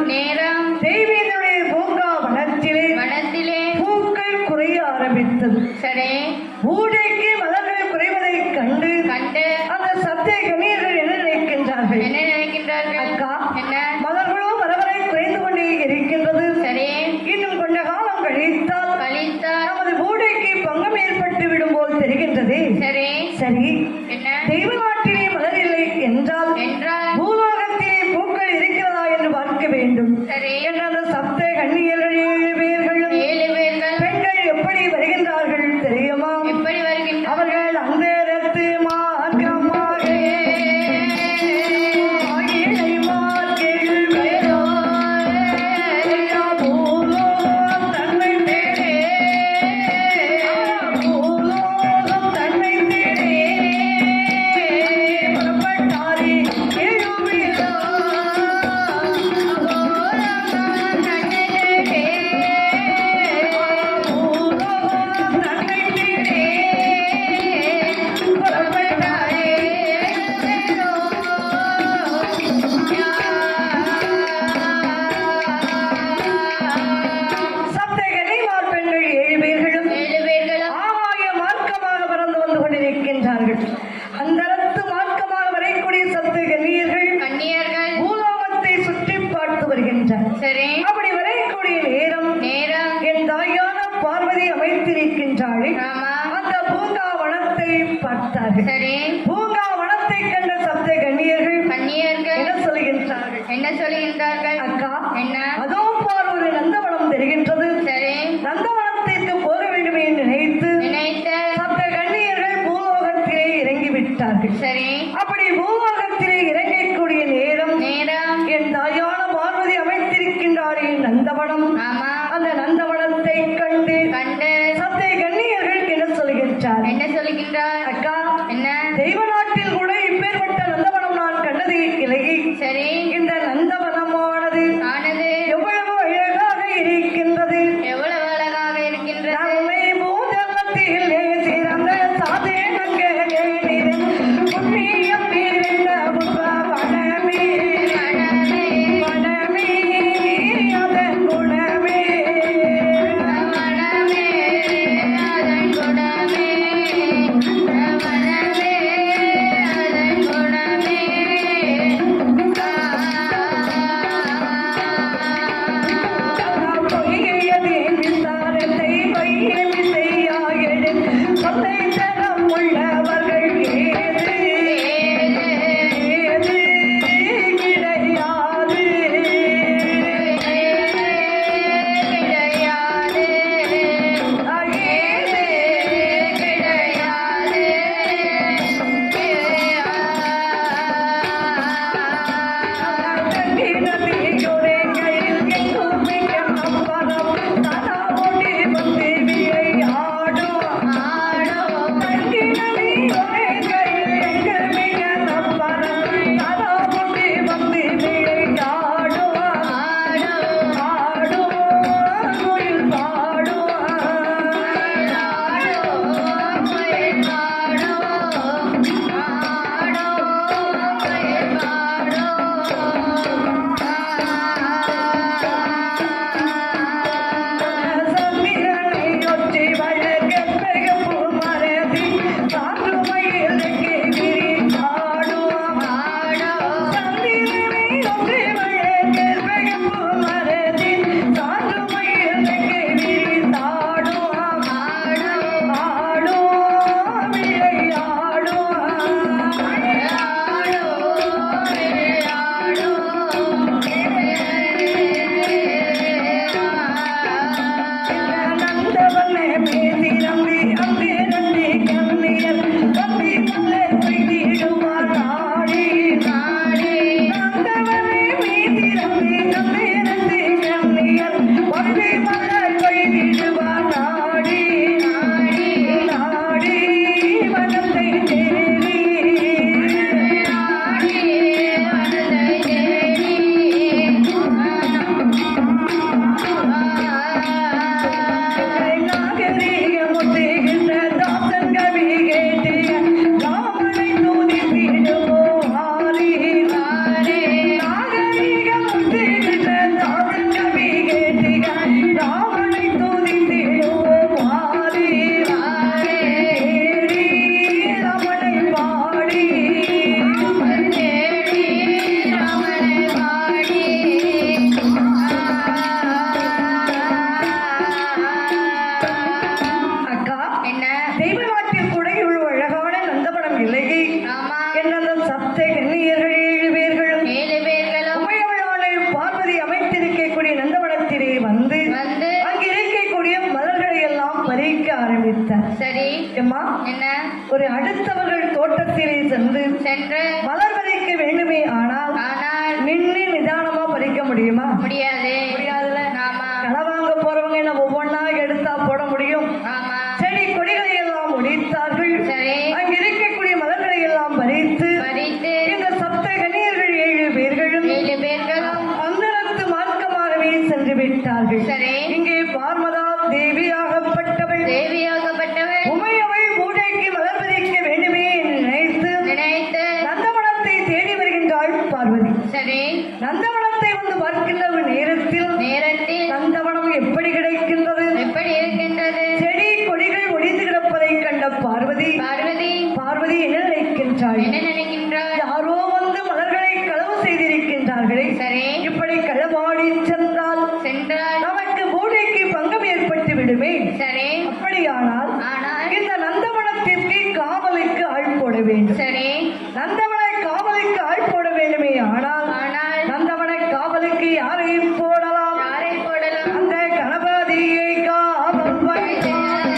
நேரம் தெய்வீனுடைய பூங்கா வனத்திலே பூக்கள் குறைய ஆரம்பித்தது. சரி. பூடைக்கு மலர்கள் குறைவதை கண்டு அந்த சத்தை கணியர்கள் என்ன நினைக்கின்றார்கள்? அக்கா, மலர்களோ வரவரை குறைந்து கொண்டே இருக்கின்றது. சரி. இன்னும் கொஞ்ச காலம் கழித்தால் நமது பூடைக்கு பங்கம் ஏற்பட்டு விடும் போல் தெரிகின்றது. சரி, தெய்வ நாட்டிலே மலர் இல்லை என்றால் பூலோகத்திலே பூக்கள் இருக்கிறதா என்று பார்க்க வேண்டும் என்ற அந்த சப்த கன்னியர்கள் 7 பேர்களும் பெண்கள் எப்படி வருகின்றார்கள் தெரியுமா? அவர்கள் அந்த அந்தரத்து மார்க்கமாக வரக்கூடிய சப்த கன்னியர்கள் பூலோகத்தை சுற்றி பார்த்து வருகின்றனர். அப்படி வரக்கூடிய நேரம் என் தாயான பார்வதி அமைத்திருக்கின்றாள். அந்த பூங்கா வனத்தை பார்த்தார்கள். பூங்கா வனத்தை கண்ட சப்த கன்னியர்கள் என்ன சொல்கின்றார்கள்? அக்கா, அதோ பார் ஒரு நந்தவனம் தெரிகின்றது. நந்தவனத்திற்கு போக வேண்டும் என்று நினைத்து சப்த கன்னியர்கள் பூலோகத்திலே இறங்கிவிட்டார்கள். அப்படி பூலோகத்திலே இறங்கக்கூடிய நேரம் என் தாயான பார்வதி அமைத்திருக்கின்றார் நந்தவனம். அந்த நந்தவனத்தை கண்டு சப்த கன்னியர்கள் என்ன சொல்கின்றார்? அக்கா, தெய்வ நாட்டில் கூட இப்பேற்பட்ட நந்தவனம் நான் கண்டது இல்லையே. இந்த நந்தவனமானது எவ்வளவு அழகாக இருக்கின்றது. நம்மை பூதலத்தில் சிறந்த சாதே வனமே அதன் குணமே ஆரம்பித்தார். சரி அம்மா, என்ன? ஒரு அடுத்தவர்கள் தோட்டத்திலே சென்று மலர் பறிக்க வேண்டுமே, ஆனால் நின்று நிதானமா பறிக்க முடியுமா? முடியாது. முடியாதுல. ஆமா. களை வாங்க போறவங்க என்ன ஒவ்வொன்னா எடுத்தா போட முடியும்? ஆமா. செடி கொடிகளை எல்லாம் ஒடித்தார்கள். சரி. அங்கு இருக்கக்கூடிய மலர்களை எல்லாம் பறித்து இந்த சப்த கன்னியர்கள் 7 பேர்களும் அந்தரத்து மார்க்கமாகவே சென்று விட்டார்கள். சரி. இங்கே பார்மதா தேவியாகப்பட்டவள் உமையவை பூஜைக்கு மலர் பறிக்க வேண்டுமே என்று நினைத்து நந்தவனத்தை தேடி வருகின்றாள் பார்வதி. சரி. நந்தவனத்தை வந்து பார்க்கின்ற நேரத்தில் நந்தவனம் எப்படி கிடைக்கின்றது? எப்படி இருக்கின்றது? செடி கொடிகள் ஒடிந்து கிடப்பதை கண்ட பார்வதி என்ன நினைக்கின்றாள்? யாரோ வந்து மலர்களை களவு செய்திருக்கின்றார்களே. சரி. இப்படி களவாடி சென்றால் நமக்கு பூஜைக்கு பங்கம் ஏற்பட்டு விடுமே. சரி. அப்படியானால் இந்த நந்தவனத்திற்கு காவலுக்கு ஆள் போட வேண்டும். சரி. நந்தவன காவலுக்கு ஆள் போட வேண்டுமே, ஆனால் நந்தவன காவலுக்கு யாரை போடலாம்? அந்த கணபதியை காவல் வைத்தான்.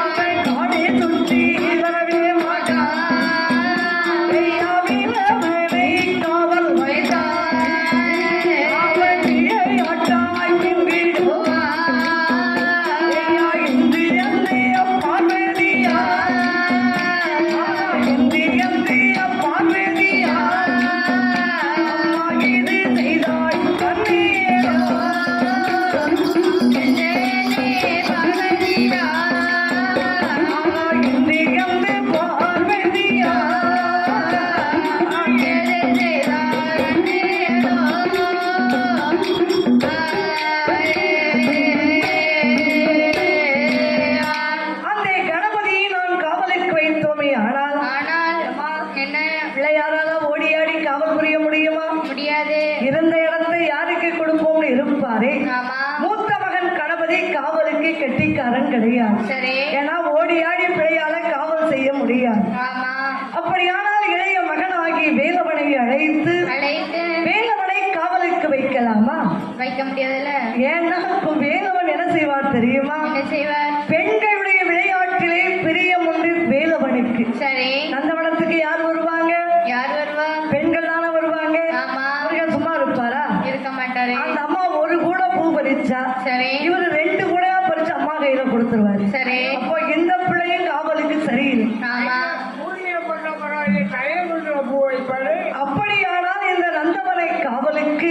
அவன் காடை சுற்றி வரவே மாட்டான். ஐயாவிலவனை காவல் வைத்தான். அவன் விளையாட்டாய் பின்விடுவான். ஐயா இன்று என்னைய பார்வதியா, இன்று என்னைய பார்வதியா, அம்மா இது செய்தாய் கண்ணீரா. அந்த கணபதியை நான் காவலுக்கு வைத்தோமே, ஆனால் பிள்ளையாரால ஓடியாடி காவல் புரிய முடியுமா? முடியாது. இருந்த இடத்தை யாருக்கு கொடுப்போம்னு இருப்பாரே. ஆமா. மூத்த மகன் கணபதி காவலுக்கு கெட்டிக்காரன் கிடையாது. சரி. ஏன்னா ஓடியாடி பிள்ளையால காவல் செய்ய முடியாது. ஆமா. அப்படியானால் இளைய மகனாகி வேலவனை அழைத்து வேலவனை காவலுக்கு வைக்கலாமா? வைக்க முடியாதுல்ல. ஏன்னா வேலவன் என்ன செய்வார் தெரியுமா? என்ன செய்வார்? பெண்களுடைய விளையாட்டிலே பிரியம் ஒன்று வேலவனுக்கு. சரி. நந்தவனத்துக்கு யார் வருவாங்க? பெண்கள் தானே வருவாங்க. ஆமா. அவர்கள் சும்மா இருப்பாரா? இருக்க மாட்டாரு. அந்த அம்மா ஒரு கூட பூ பறிச்சா, சரி, இவரு 2 கூட பறிச்சு அம்மா கையில கொடுத்துருவாரு. சரி. அப்போ இந்த பிள்ளையும் காவலுக்கு சரியில்லை. ஆமா. அப்படியானால் இந்த நந்தவனை காவலுக்கு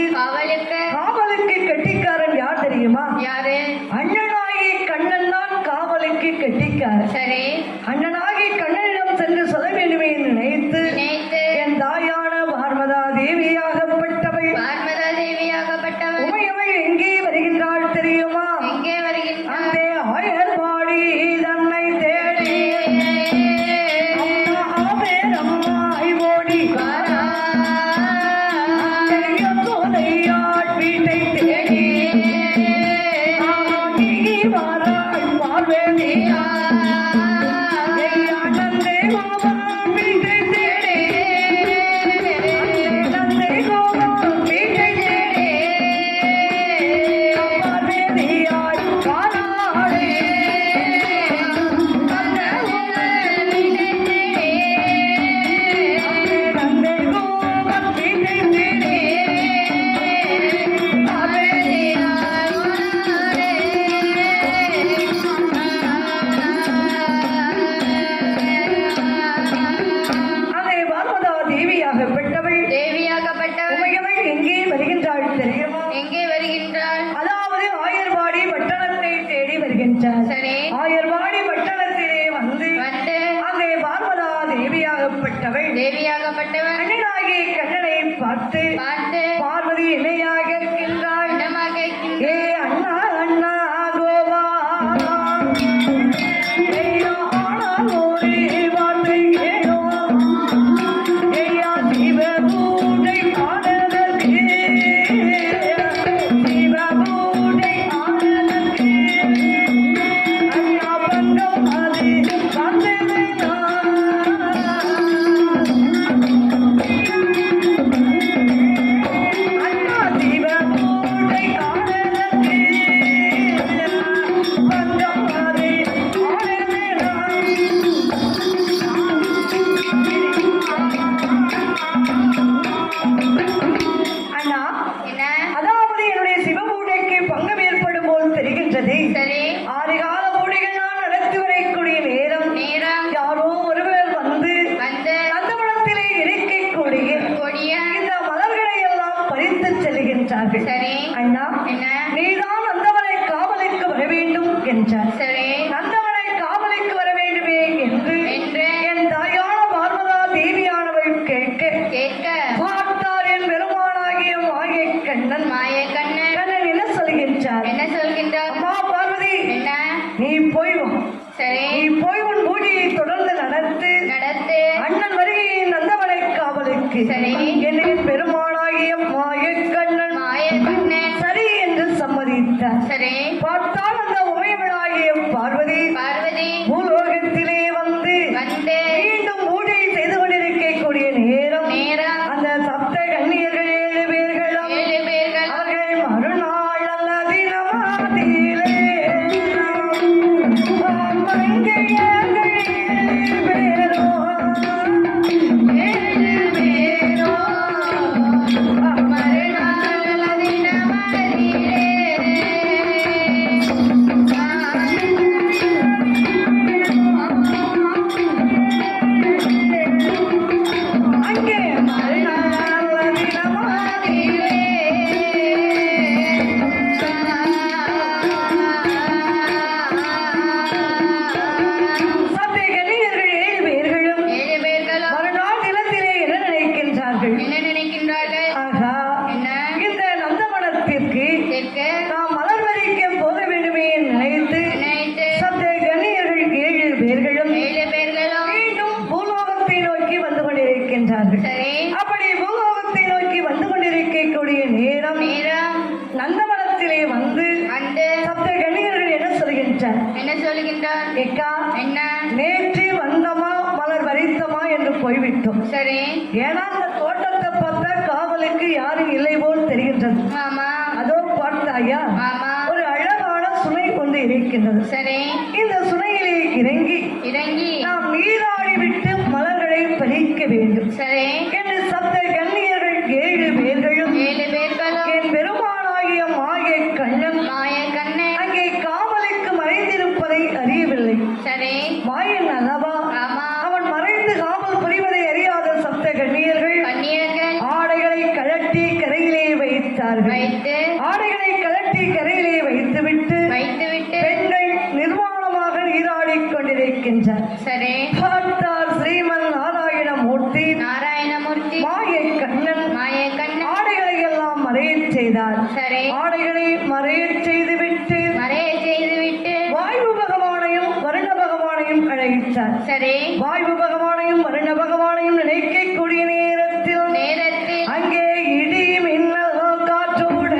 கெட்டிக்காரன் யார் தெரியுமா? யாரு? அண்ணனாகி கண்ணன் தான் காவலுக்கு கெட்டிக்காரன். சரி. அண்ணனாகி கண்ணனிடம் சென்று சொல்ல வேண்டுமே என்று நினைத்து என் தாயான பார்மதா தேவியாகப்பட்டவள் உமையவள் எங்கே வருகின்றாள் தெரியுமா? எங்கே வருகின்றாள்? அந்த ஆயர்வாடி தன்னை தேடி அம்மாய் ஓடி சோதையாள் வீட்டை தேடி வாராள் பார்வதியா. நந்தை கோபா வீட்டை தேடி, நந்தை கோபா வீட்டை தேடி பார்வதியாள் காணாளே. நந்தை கோபா வீட்டை தேடி அதை பார்மதா தேவியாகப்பட்டவள் உமையவள் எங்கே வருகின்றாள் தெரியுமா? எங்கே வருகின்றாள்? அதாவது ஆயர்வாடி பட்டணத்தை தேடி வருகின்றாள். சரி. ஆயர்வாடி பட்டணத்திலே வந்து அங்கே பார்மதா தேவியாகப்பட்டவள் அண்ணனாகிய கண்ணனை பார்த்து பார்வதி என்னையாக இருக்கின்றாள். ஏ அண்ணா அண்ணா கோவா, ஐயா ஆனால் ஒரு வார்த்தை கேளோ, ஐயா சிவ பூஜை பாடதற்கு சரி. அண்ணா என்ன? நீதான் நந்தவனை காவலுக்கு வர வேண்டும் என்றார். சரி. நந்தவனை காவலுக்கு வர வேண்டுமே என்று என் தாயான பார்வதா தேவியானவள் கேட்க பார்த்தார் என் பெருமானாகிய மாயக்கண்ணன். கண்ணன் என்ன சொல்கின்றார்? என்ன சொல்கின்றார்? அம்மா பார்வதி, என்ன? நீ போய் வா. சரி. நீ போய் உன் பூஜையை தொடர்ந்து நடத்து. அண்ணன் வருகையை நந்தவனை காவலுக்கு சரி. என்னை பெருமானாகிய மாயக்கண்ணன் சரி என்று சம்மதித்தார். சரி. பார்த்தால் அந்த உமையவளாகிய பார்வதி பூலோகத்திலே வந்து மீண்டும் பூஜை செய்து கொண்டிருக்கக்கூடிய நேரம் அந்த சப்த கன்னியர்கள் 7 பேர்களும் அவர்கள் மறுநாள் அல்ல தினமாதிலே மங்கையர்கள் 7 பேரோ அங்கே மறுநாள் தினமாதிலே சப்த கன்னியர்கள் 7 பேர்களும் மறுநாள் தினத்திலே என்ன நினைக்கின்றார்கள்? ஆகா, இந்த நந்தவனத்திற்கு நாம் மலர் பறிக்க போக வேண்டுமே என்று நினைத்து சப்த கன்னியர்கள் 7 பேர்களும் மீண்டும் பூலோகத்தை நோக்கி வந்து கொண்டிருக்கின்றார்கள். அப்படி பூலோகத்தை நோக்கி வந்து கொண்டிருக்கக்கூடிய நேரம் நந்தவனத்திலே வந்து சப்த கன்னியர்கள் என்ன சொல்கின்றார்? என்ன சொல்கின்றார்? ஏக்கா, என்ன? நேற்று வந்தமா மலர் வரித்தமா என்று போய்விட்டோம். சரி. ஏன்னா அந்த தோட்டத்தை பார்த்தா காவலுக்கு யாரும் இல்லை போல் தெரிகின்றது. ஆமா. அதோ பார்த்தாயா, ஆமா. ஒரு அழகான சுனை கொண்டு இருக்கின்றது. சரி. இந்த சுனையிலே இறங்கி நாம் நீராடி விட்டு மலர்களை பறிக்க வேண்டும். சரி. என்று சப்த கன்னியர்கள் 7 பேர்களும் என் பெருமானாகிய மாயக்கண்ணன் அங்கே காவலுக்கு மறைந்திருப்பதை அறியவில்லை. சரி. மாயன் அல்லவா, ஆமா. அவன் மறைந்து காவல் புரிவதை அறியாத சப்த கன்னியர்கள் ஆடைகளை கழட்டி கரையிலே வைத்தார்கள். ஆடைகளை கழட்டி கரையிலே வைத்துவிட்டு பெண்கள் நிர்வாணமாக நீராடிக் கொண்டிருக்கின்றார். சரி. பார்த்தார் ஸ்ரீமன் நாராயணமூர்த்தி மாயக்கண்ணன் ஆடைகளை எல்லாம் மறையச் செய்தார். சரி. ஆடைகளை மறையச் செய்துவிட்டு வாயு பகவானையும் வருண பகவானையும் அழைத்தார். சரி. வாயு பகவானையும் வருண பகவானையும் நினைக்கக்கூடிய நேரத்தில் அங்கே இடி மின்னல் காற்றோடு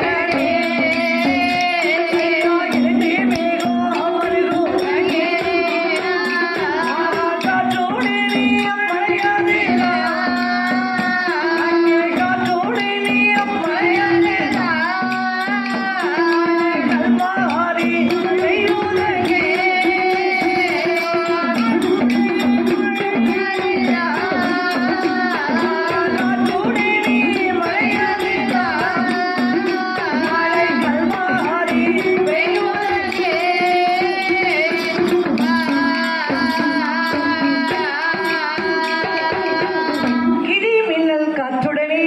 காற்றோடு நீ மழையாதேனா, அங்கே காற்றோடு நீ மழையாதேனா, கல்வாரி பெய்யுதங்கே காற்றோடு நீ மழையாதேனா, மழை கல்வாரி பெய்யுதங்கே. இடி மின்னல் காற்றுடனே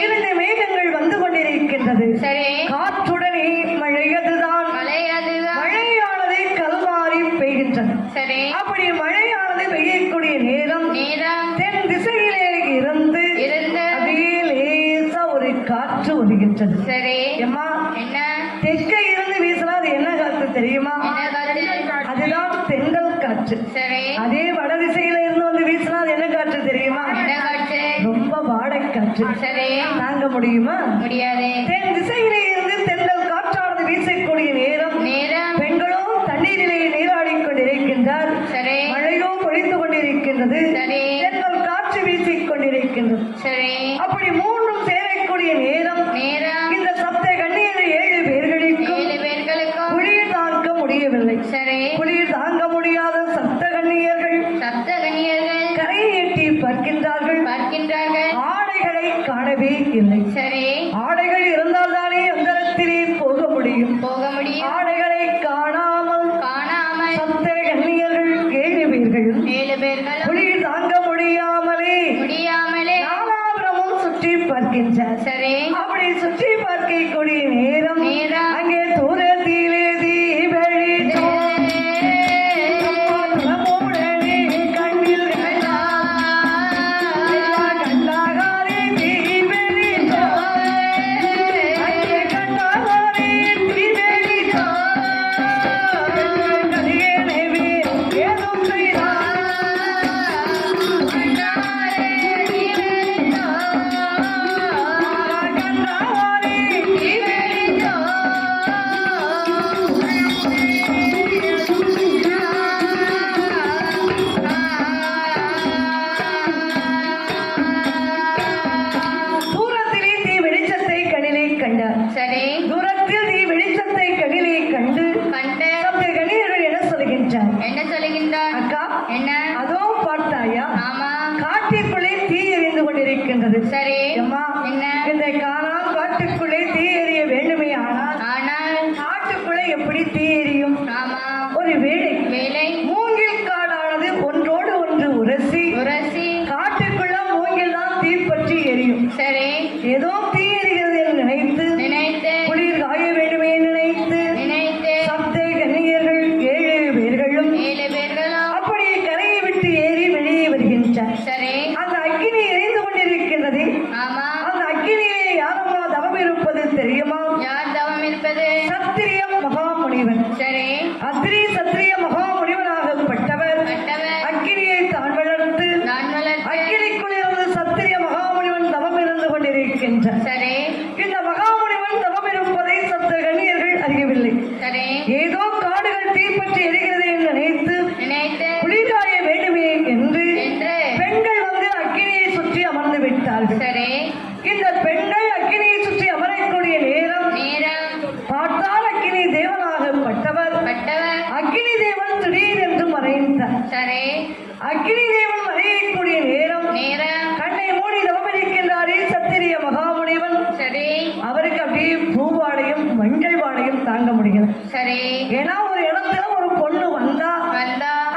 2 மேகங்கள் வந்து கொண்டிருக்கின்றது. சரி. காற்றுடனே மழையதுதான். மழையானது கல்வாரி பெய்கின்றது. சரி. அப்படி மழையானது பெய்யக்கூடிய நேரம் தென் திசையிலே இருந்து அப்படியே லேசா ஒரு காற்று வருகின்றது. சரி. எம்மா, என்ன? தெற்க இருந்து வீசினா அது என்ன காற்று தெரியுமா? அதுதான் தென்றல் காற்று. சரி. அதே வட திசையில இருந்து வந்து வீசினா அது என்ன காற்று தெரியுமா? ரொம்ப வாடை காற்று. சரி. தாங்க முடியுமா? முடியாது. தென் திசையிலே இருந்து தென்றல் காற்றானது வீசக்கூடிய நேரம் பெண்களோ தண்ணீரிலே நீராடிக் கொண்டிருக்கின்றார். சரி. மழையோ பொழிந்து கொண்டிருக்கின்றது. சரி. தென்றல் காற்று வீசிக் கொண்டிருக்கின்றது. சரி. அப்படி மூன்றும் சேரக்கூடிய நேரம் இந்த சப்த கன்னியர் 7 பேர்களுக்கும் குளிர் தாங்க முடியவில்லை. சரி. குளிர் தாங்க முடியாத சப்த கன்னியர்கள் கரையை எட்டி பார்க்கின்றார்கள். ஆடைகளை காணவே இல்லை. சரி. சென்றார். சரி. தூரத்தில் தீ வெளிச்சத்தை கண்ணிலே கண்டு சப்த கன்னியர்கள் என்ன சொல்கின்றார்? என்ன சொல்லுகின்றார்? அக்கா, என்ன? அதோ பார்த்தாயா, ஆமா. காட்டிற்குள்ளே தீ எரிந்து கொண்டிருக்கின்றது. சரி. அம்மா, என்ன? இந்த காட்டுக்குள்ளே தீ எரிய வேண்டுமே, ஆனால் காட்டுக்குள்ளே எப்படி தீ எரியும்? ஆமா. ஒரு வேளை மூங்கில் காடானது ஒன்றோடு ஒன்று உரசி காட்டுக்குள்ள மூங்கில் தான் தீ பற்றி எரியும். சரி. ஏதோ தீ எரிகிறது என்று நினைத்து குளிர் காய வேண்டுமே நினைத்து சப்த கன்னியர்கள் 7 பேர்களும் அப்படியே கரையை விட்டு ஏறி வெளியே வருகின்றார். சரி. அந்த அக்கினி எரிந்து கொண்டிருக்கின்றது. ஆமா. அந்த அக்கினியிலே யாரம்மா தவம் இருப்பது தெரியுமா? யார் தவம் இருப்பது? சத்திரிய மகாமுனிவன். சரி. அத்திரி சத்திரிய மகாமுனிவனாகப்பட்டவர் அக்கினியை தான் வளர்த்து அக்கினிக்குள் இருந்து சத்திரிய மகாமுனிவன் தவம் இருந்து கொண்டிருக்கின்றார். சரி. இந்த மகாமுனிவன் தவம் இருப்பதை சப்த கன்னியர்கள் அறியவில்லை. சரி. ஏதோ காடுகள் தீப்பற்றி எரிகிறது என்று நினைத்து குளிர்காய வேண்டுமே என்று பெண்கள் வந்து அக்கினியை சுற்றி அமர்ந்து விட்டார்கள். சரி. இந்த பெண்கள் அக்கினியை சுற்றி அமரக்கூடிய நேரம் பார்த்தால் அக்கினி தேவனாகப்பட்டவர் அக்கினி தேவன் திடீரென்று மறைந்தார். சரி. அக்கினி தேவன் மறையக்கூடிய நேரம் கண்ணை மூடி தவம் இருக்கின்றாரே சத்திரிய மகாமுனிவன். சரி. அவருக்கு அப்படியே பூவாடையும் மஞ்சள் வாடையும் தாங்க முடியல. சரி. ஏன்னா ஒரு இடத்துல ஒரு பொண்ணு வந்தா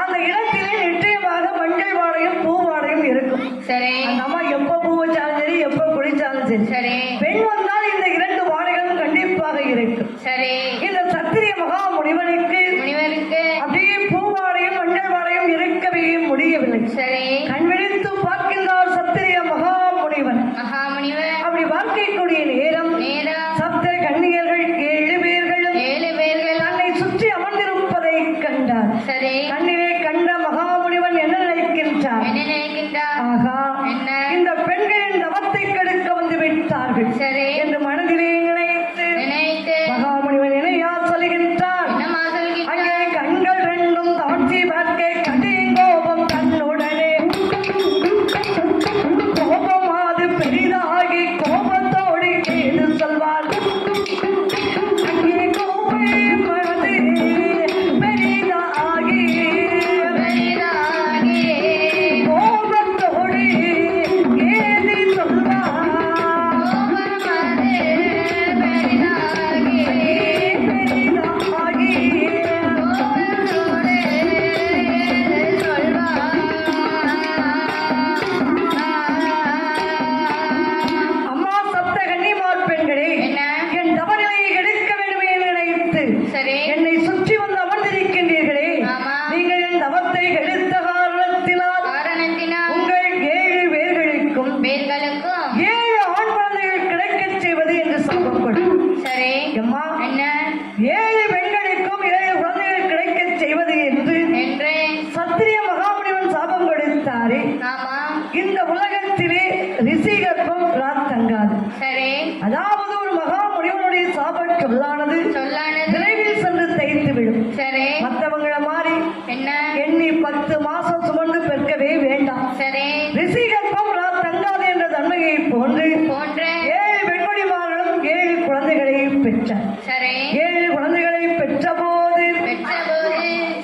அந்த இடத்திலே நிச்சயமாக மஞ்சள் வாடையும் பூவாடையும் இருக்கும். சரி. அந்த அம்மா எப்ப பூ வச்சாலும் சரி, எப்ப குளிச்சாலும் சரி, சரி, பெண் வந்தால் இந்த 2 வாடைகளும் கண்டிப்பாக இருக்கும். சரி. இந்த சத்திரிய மகாமுனிவனுக்கு அப்படியே பூவாடையும் மஞ்சள் வாடையும் இருக்கவே முடியவில்லை. சரி. கண் விழித்து பார்க்கின்றார் சத்திரிய மகாமுனிவன். அப்படி பார்க்கக்கூடிய நேரம் சப்த கன்னியர்கள் 7 பேர்களும் தன்னை சுற்றி அமர்ந்திருப்பதை கண்டார். சரி. கண்ணிலே கண்ட மகாமுனிவன் என்ன நினைக்கின்றார்? ஆகா, இந்த பெண்களின் தவத்தை கெடுக்க வந்து விட்டார்கள் என்று மனதிலே நினைத்து மகாமுனிவன் என்னையா சொல்கின்றார்? அங்கே கண்கள் 2ம் தாட்சி பார்க்க கடிங்கோபம் தன்னுடனே கோபமாது பெரிதாகி கோபத்தோடு ஏது சொல்வார்? அங்கே கோபமாது பெரிதாகி கோபத்தோடு ஏது சொல்வார்? அம்மா சப்த கன்னிமார் பெண்களே, என் தவநிலையை எடுக்க வேண்டுமே என்று நினைத்து என்னை சுற்றி வந்து அமர்ந்திருக்கின்றீர்களே, நீங்கள் என் தவத்தை எடுத்த காரணத்தினால் உங்கள் 7 பேர்களுக்கும் 7 ஆண் குழந்தைகள் கிடைக்கச் செய்வது என்று சாபம் கொடு. அம்மா, 7 பெண்களுக்கும் 7 குழந்தைகள் கிடைக்கச் செய்வது என்று சத்திரிய மகாமுனிவன் சாபம் கொடுத்தாரே, இந்த உலகத்திலே ரிஷி கர்ப்பம் தங்காது. அதாவது ஒரு மகாமுனிவனுடைய சாப சொல்லானது விரைவில் சென்று தைத்து விடும். மற்றவங்களை மாறி எண்ணி 10 மாசம் சுமந்து பெற்கவே வேண்டாம். ரிஷி கர்ப்பம் தங்காது என்ற தன்மையை போன்று 7 பெண்மணிமார்களும் 7 குழந்தைகளை பெற்றார். 7 குழந்தைகளை பெற்ற போது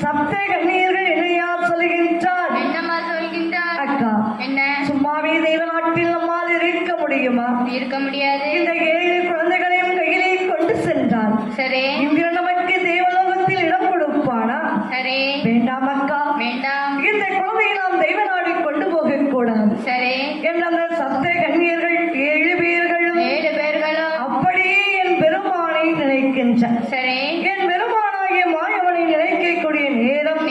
சப்த கன்னியர்கள் என்னையா சொல்கின்றார்? அக்கா, சும்மாவே தெய்வ நாட்டில் நம்மால் இருக்க முடியுமா? இருக்க முடியாது. இந்த 7 குழந்தைகளையும் கையிலே கொண்டு சென்றார். இந்திரன் நமக்கு தேவலோகத்தில் இடம் கொடுப்பானா? வேண்டாம் அக்கா, இந்த குழந்தையை நாம் தெய்வ நாடி கொண்டு போக கூடாது என்ற அந்த சப்த கன்னியர்கள் 7 பேர்களும் அப்படியே என் பெருமானை நினைக்கின்றார். என் பெருமானாகிய மாயவனை நினைக்கக்கூடிய நேரம்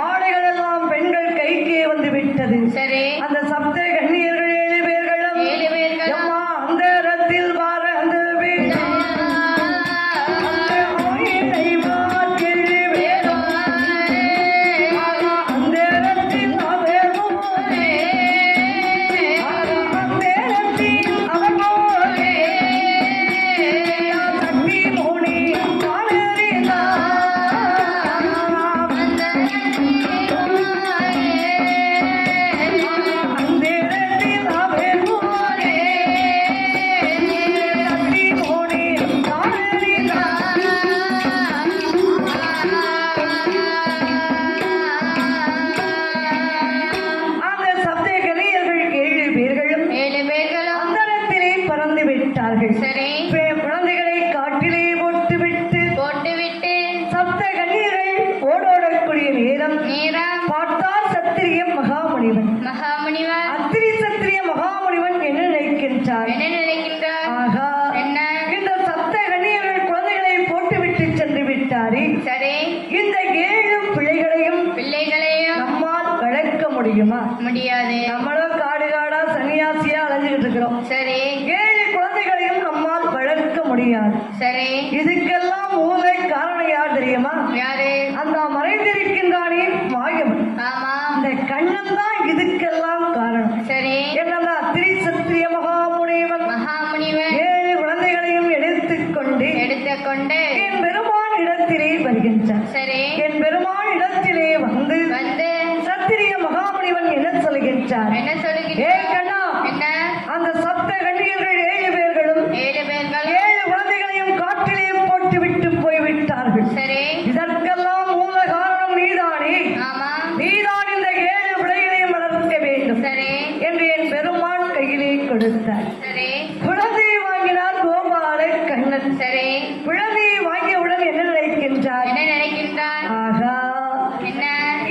ஆடைகள் எல்லாம் பெண்கள் கைக்கே வந்து விட்டது. அந்த சப்த கன்னியர்கள் 7 பேர்களும் அம்மா அந்த இடத்தில் வார அந்த அவர் முடியுமா? முடியாது. நம்மளும் காடு காடா சன்னியாசியா அலைஞ்சுக்கிட்டு இருக்கிறோம். சரி. 7 குழந்தைகளையும் நம்மால் வளர்க்க முடியாது. சரி. இதுக்கெல்லாம் மூல காரணம் யார் தெரியுமா? யாரு? அந்த மறைந்திருக்கின்றானே மாயவன். ஆமா. அந்த கண்ணன் தான் இதுக்கெல்லாம் காரணம். சரி. என்னன்னா திரிசத்திரிய மகாமுனிவன் 7 குழந்தைகளையும் எடுத்துக்கொண்டு என் பெருமான் இடத்திலே வருகின்றார். சரி. என் பெருமான் இடத்திலே வந்து சத்திரிய மகாமுனிவன் என்ன சொல்கின்றார்? ஏ கண்ணா, அந்த சப்த கன்னியர்கள் 7 பேர்களும் 7 குழந்தைகளையும் காற்றிலே போட்டு விட்டு போய்விட்டார்கள். சரி. இதற்கெல்லாம் மூல காரணம் நீதானே. நீதான் இந்த 7 பிள்ளைகளையும் வளர்க்க வேண்டும் என்று என் பெருமான் கையிலே கொடுத்தார். குழந்தையை வாங்கினார் கோபால கண்ணன். குழந்தையை வாங்கியவுடன் என்ன நினைக்கின்றார்? ஆகா,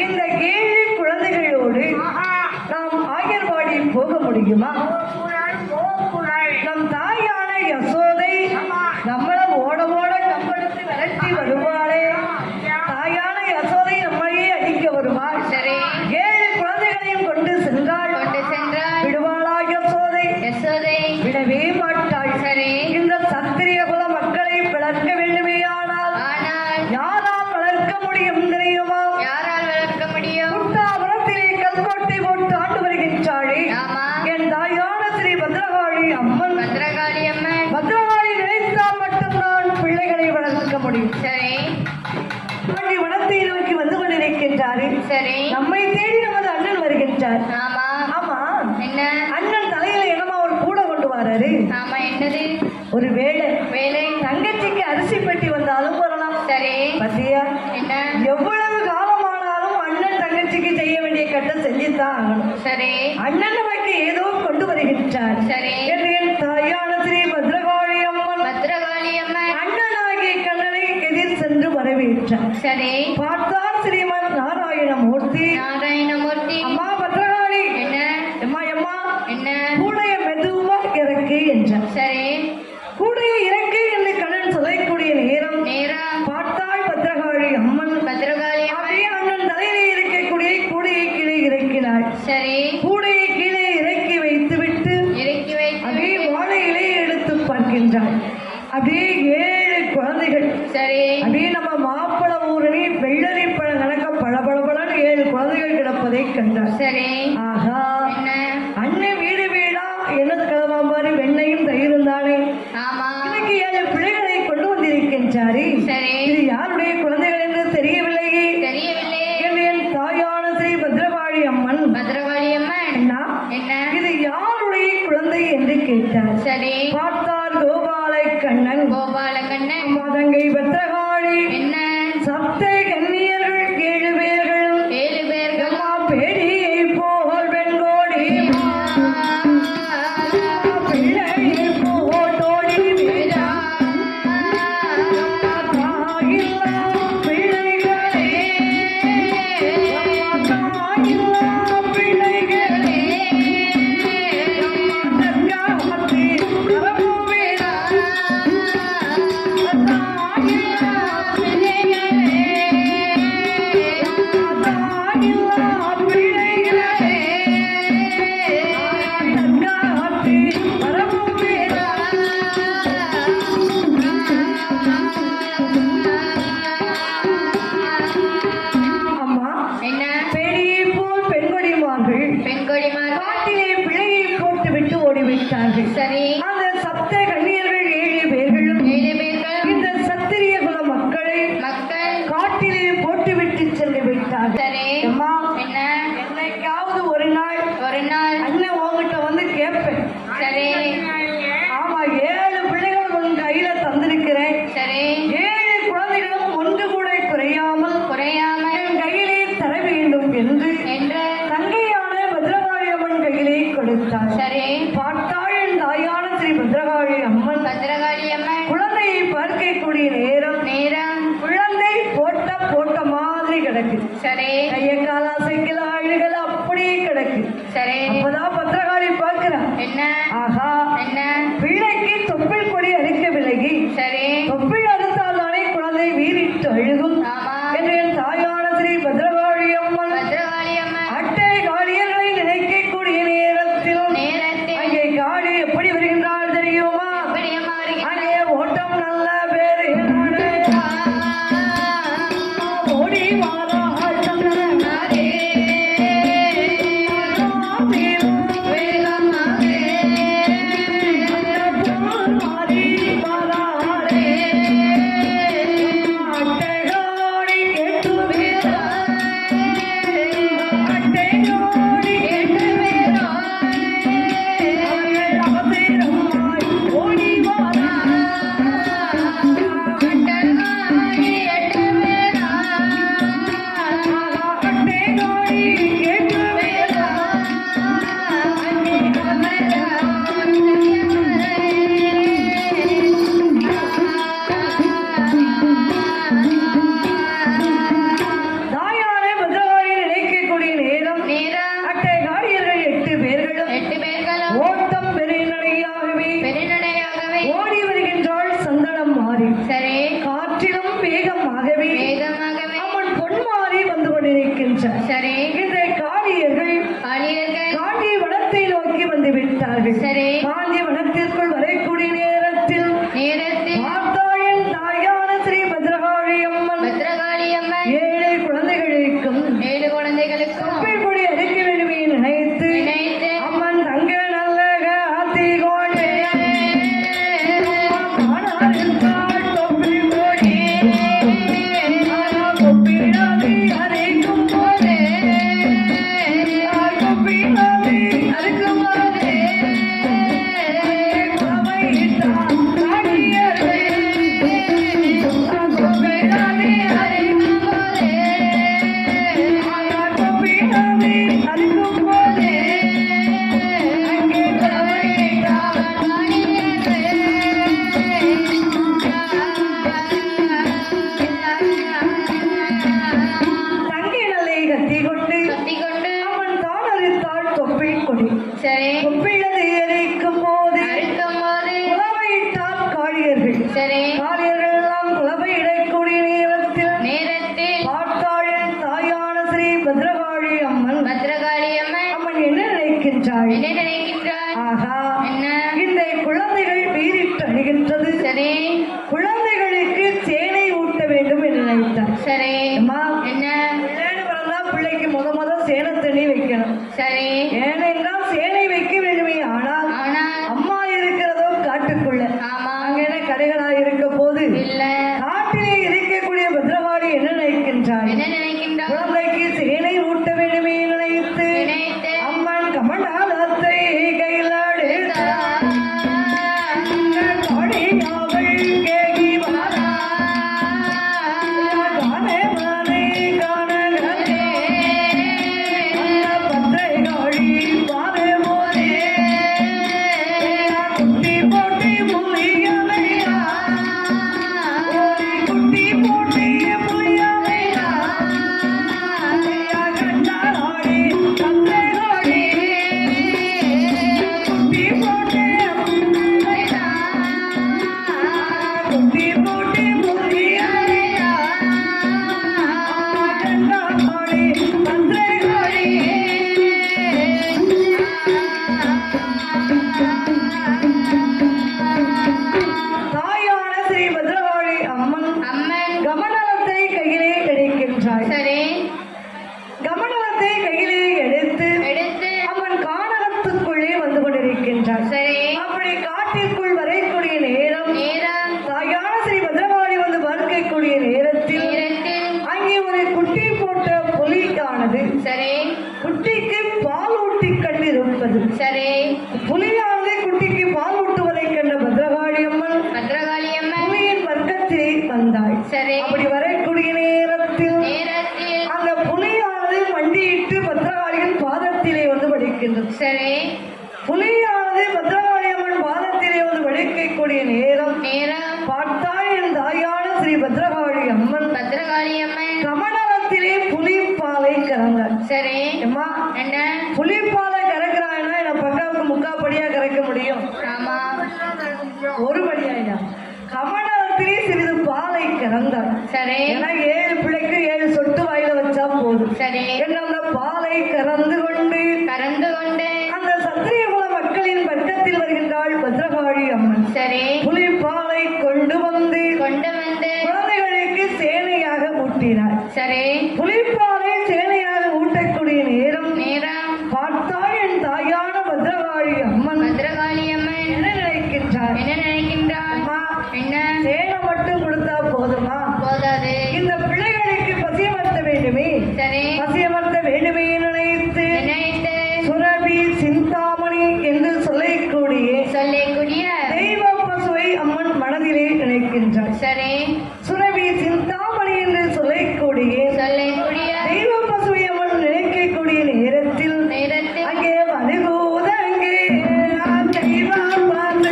இந்த 7 குழந்தைகளோடு நாம் ஆயர்வாடி போக முடியுமா? நம் தாயான யசோதை நம்மள ஓட ஓட கம்பெடுத்து விரட்டி வருவாளே. தாயான யசோதை நம்மளையே அடிக்க வருவாள். 7 குழந்தைகளையும் கொண்டு சென்றாள். விடுவாளா யசோதை? விடவே மாட்டாள். இந்த சத்திரிய குல மக்களை வளர்க்க வேண்டுமேயானால் யாரால் வளர்க்க முடியும் தெரியுமா? குட்டாபுரத்திலே கல்கோட்டை போட்டு ஆண்டு வருகின்றாளே என் தாயான ஸ்ரீ பத்ரகாளி அம்மன். பத்ரகாளி நினைத்தால் மட்டும்தான் பிள்ளைகளை வளர்க்க முடியும். வனத்தை நோக்கி வந்து கொண்டிருக்கின்றாரு. நம்மை தேடி நமது அண்ணன் வருகின்றார். ஆமா, அண்ணன் தலையில என்னமா ஒரு கூட கொண்டு வராரு. ஒரு வேலை தங்கச்சிக்கு அரிசி பெட்டி வந்தாலும் வரலாம். பத்தியா, எவ்வளவு காலமானாலும் அண்ணன் தங்கச்சிக்கு செய்ய வேண்டிய கட்டம் செஞ்சுதான் ஆகணும். அண்ணன் நமக்கு ஏதோ கொண்டு வருகின்றார். என்று என் தாயான ஸ்ரீ பத்ரகாளி அம்மன் அண்ணனாகிய கண்ணனை எதிர் சென்று வரவேற்றார். பார்த்தார் ஸ்ரீமன் நாராயணமூர்த்தி. அம்மா பத்ரகாளி, எம்மா கூடைய மெதுவா இறக்கு என்றார். கூடைய இறக்கு என்று கண்ணன் சொல்லக்கூடிய நேரம் பார்த்தாள் பத்ரகாளி அம்மன். அப்படியே அண்ணன் தலையிலே இருக்கக்கூடிய கூடையை கீழே இறக்கினாள். கூடையை கீழே இறக்கி வைத்துவிட்டு அப்படியே வாழை இலையை எடுத்து பார்க்கின்றாள். அப்படியே 7 குழந்தைகள். அப்படியே நம்ம மாப்பழ ஊரணி வெள்ளரி பழம் கணக்க பளபளபளன்னு 7 குழந்தைகள் கிடப்பதை கண்டார். ஆகா, அண்ணன் வீடு வீடா என்னது கிழமா மாதிரி வெண்ணையும் தயிரும் தானே. இன்னைக்கு 7 பிள்ளைகளை கொண்டு வந்திருக்கின்றாரு. இது யாருடைய குழந்தைகள் என்று தெரியவில்லையே என்று என் தாயான ஸ்ரீ பத்ரகாளி அம்மன் இது யாருடைய குழந்தை என்று கேட்டார். பார்த்தார் கோபால கண்ணன். மதங்கை பத்ரகாளி சப்த கன்னியர்கள் 7 பேர்களும் பேடியை போல் வெண்கோடி பிள்ளையை போட்டோடி காட்டிலே பிள்ளையை போட்டு விட்டு ஓடிவிட்டார்கள். அந்த சப்த கன்னியர்கள் 7 பேர்களும் இந்த சத்திரிய குல மக்களை காட்டிலே போட்டு விட்டு சென்று விட்டார்கள். அம்மா, என்னைக்காவது ஒரு நாள் அண்ணன் உங்ககிட்ட வந்து கேட்பேன். ஆமா, 7 பிள்ளைகள் உன் கையில தந்திருக்கிறேன். 7 குழந்தைகளும் ஒன்று கூட குறையாமல் என் கையிலே தர வேண்டும் என்று தங்கையான பத்ரகாளி அம்மன் கையிலே கொடுத்தார். பார்த்தாள் என் தாயான ஸ்ரீ பத்ரகாளி அம்மன். குழந்தையை பார்க்கக்கூடிய நேரம் குழந்தை போட்ட மாதிரி கிடக்கு. கைய கால அசைக்கல அழுகல அப்படியே கிடக்கு. அப்பதான் பத்ரகாளி பார்க்கிறான். ஆஹா, பிள்ளைக்கு தொப்பில் கொடி அறுக்கவில்லை. தொப்பில் அறுத்தால் தானே குழந்தை வீறிட்டு அழுகும் என்று என் தாயான ஸ்ரீ பத்ரகாளி அம்மன் அட்டை காளியர்களை வேகமாகவே வேகமாகவே அம்மன் பொன்மாறி வந்து கொண்டிருக்கின்றார். சரி இன்றைய காளியர்கள் காண்டி வனத்தை நோக்கி வந்து விட்டார்கள். சரி காண்டி வனத்திற்குள் வரக்கூடிய நேரத்தில் மாதாவின் தாயான ஸ்ரீ பத்ரகாளி அம்மன் 7 குழந்தைகளுக்கும் கொடி அடைக்க வேண்டுமே நினைத்து அம்மன் தங்க நல்ல ஆத்தி கொண்டு தொப்பி கொடி கொப்பிடாதி அரைக்கும் போதே கொப்பிடாதி அரைக்கும் போதே குலவையிட்டார் காளியர்கள் கொப்பிடாதி அரைக்கும் போதே கொப்பிடாதி அரைக்கும் போதே அங்கே குலவையிட்டார் தங்கை நல்லை கத்தி கொண்டு அவன் தான் அறுத்தாள் தொப்பி கொடி சரி தொப்பிடது எரிக்கும் போது குலவையிட்டால் காளியர்கள் சரி காளியர்கள் எல்லாம் குலவையிடக்கூடிய நேரத்தில் பார்த்தாளின் தாயான ஸ்ரீ பத்ரகாளி அம்மன் அம்மன் என்ன நினைக்கின்றாள்? ஆகா இந்த குழந்தைகள் வீறிட்டு அணுகின்றது. சரி குழந்தைகளுக்கு சேனை ஊட்ட வேண்டும் என்று நினைத்தார். சரி அம்மா என்ன பிள்ளைன்னு பிறந்தா பிள்ளைக்கு முத சேனை தண்ணி வைக்கணும். சரி ஏனென்றால் சேனை வைக்க வேண்டுமே. ஆனால் அம்மா இருக்கிறதோ காட்டுக்குள்ள. ஆமா அங்கே கடைகளா இருக்க போது இல்ல காட்டிலே இருக்கக்கூடிய பத்ரகாளி என்ன நினைக்கின்றாள்? குழந்தைக்கு சேனை ஊட்ட வேண்டுமே நினைத்து அம்மன் கமண்டாலத்தை கையில் எடுத்தாள். காளியாவள் கேகி வாரா காணே மனை காணகத்தே அந்த பத்ரகாளி பாரு போதே குட்டி போட்டி புலியலையா குட்டி போட்டி புலியலையா கண்டாளி பத்ரகாளி குட்டி போட்டி புலியலையா குட்டி போட்டி புலியலையா கண்டாளி பத்ரகாளி தாயான ஸ்ரீ பத்ரகாளி அம்மன் கமண்டலத்தை கையிலே எடுக்கின்றாள். சரி கமண்டலத்தை கையிலே எடுத்து அம்மன் கானகத்துக்குள்ளே வந்து கொண்டிருக்கின்றாள். சரி அப்படி காட்டிற்குள் வரைக்கூடிய நேரம் தாயான ஸ்ரீ பத்ரகாளி வந்து பார்க்கக்கூடிய நேரத்தில் அங்கே ஒரு குட்டி போட்ட புலியானது சரி குட்டிக்கு பால் ஊட்டி கண்டிருப்பது. சரி புலியானது குட்டிக்கு பால் ஊட்டுவதை கண்ட பத்ரகாளி அம்மன் புலியின் வர்க்கத்திலே வந்தாள். சரி அப்படி வரக்கூடிய நேரத்தில் அந்த புலியானது மண்டியிட்டு பத்ரகாளியின் பாதத்திலே வந்து படிக்கின்றது. சரி புலியானது பத்ரகாளி அம்மன் பாதத்திலே வந்து வடிக்கக்கூடிய நேரம் பார்த்தாள் என் தாயான ஸ்ரீ பத்ரகாளி அம்மன் கமண்டலத்திலே புலிப்பாலை கறந்தாள். சரி அம்மா என்ன புலிப்பாலை கறக்கிறாங்கன்னா என்ன பக்காவுக்கு முக்காப்படியா கறக்க முடியும்? ஆமா ஒரு படியா கமண்டலத்திலே சிறிது பாலை கறந்தாள். சரி ஏன்னா 7 பிள்ளைக்கு 7 சொட்டு வாயில வச்சா போதும். சரி என்ன அந்த பாலை கறந்து கொண்டு அந்த சத்திரிய குல மக்களின் பக்கத்தில் வருகின்றாள் பத்ரகாளி அம்மன். சரி புலிப்பாலை கொண்டு வந்து குழந்தைகளுக்கு சேனையாக ஊட்டினார். சரி புலிப்பாலை சேனையாக ஊட்டக்கூடிய நேரம் பார்த்தாள் என் தாயான பத்ரகாளி அம்மன் என்ன நினைக்கின்றார்? அம்மா, சேனை மட்டும் கொடுத்தா போதுமா? போதாது இந்த பிள்ளைகளுக்கு பசியமர்த்த வேண்டுமே. சரி பசியமர்த்த வேண்டுமே நினைத்து சுரபி சிந்தாமணி என்று சொல்லக்கூடிய தெய்வ பசுவை அம்மன் மனதிலே நினைக்கின்றார். சரி சுரபி சிந்தாமணி என்று சொல்லக்கூடிய தெய்வ பசுவை அம்மன் நினைக்கக்கூடிய நேரத்தில் அங்கே வலுகூதங்கே தெய்வ பசு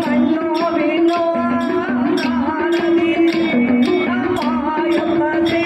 மன்னோ வினோ நாரதி மாயப்பதே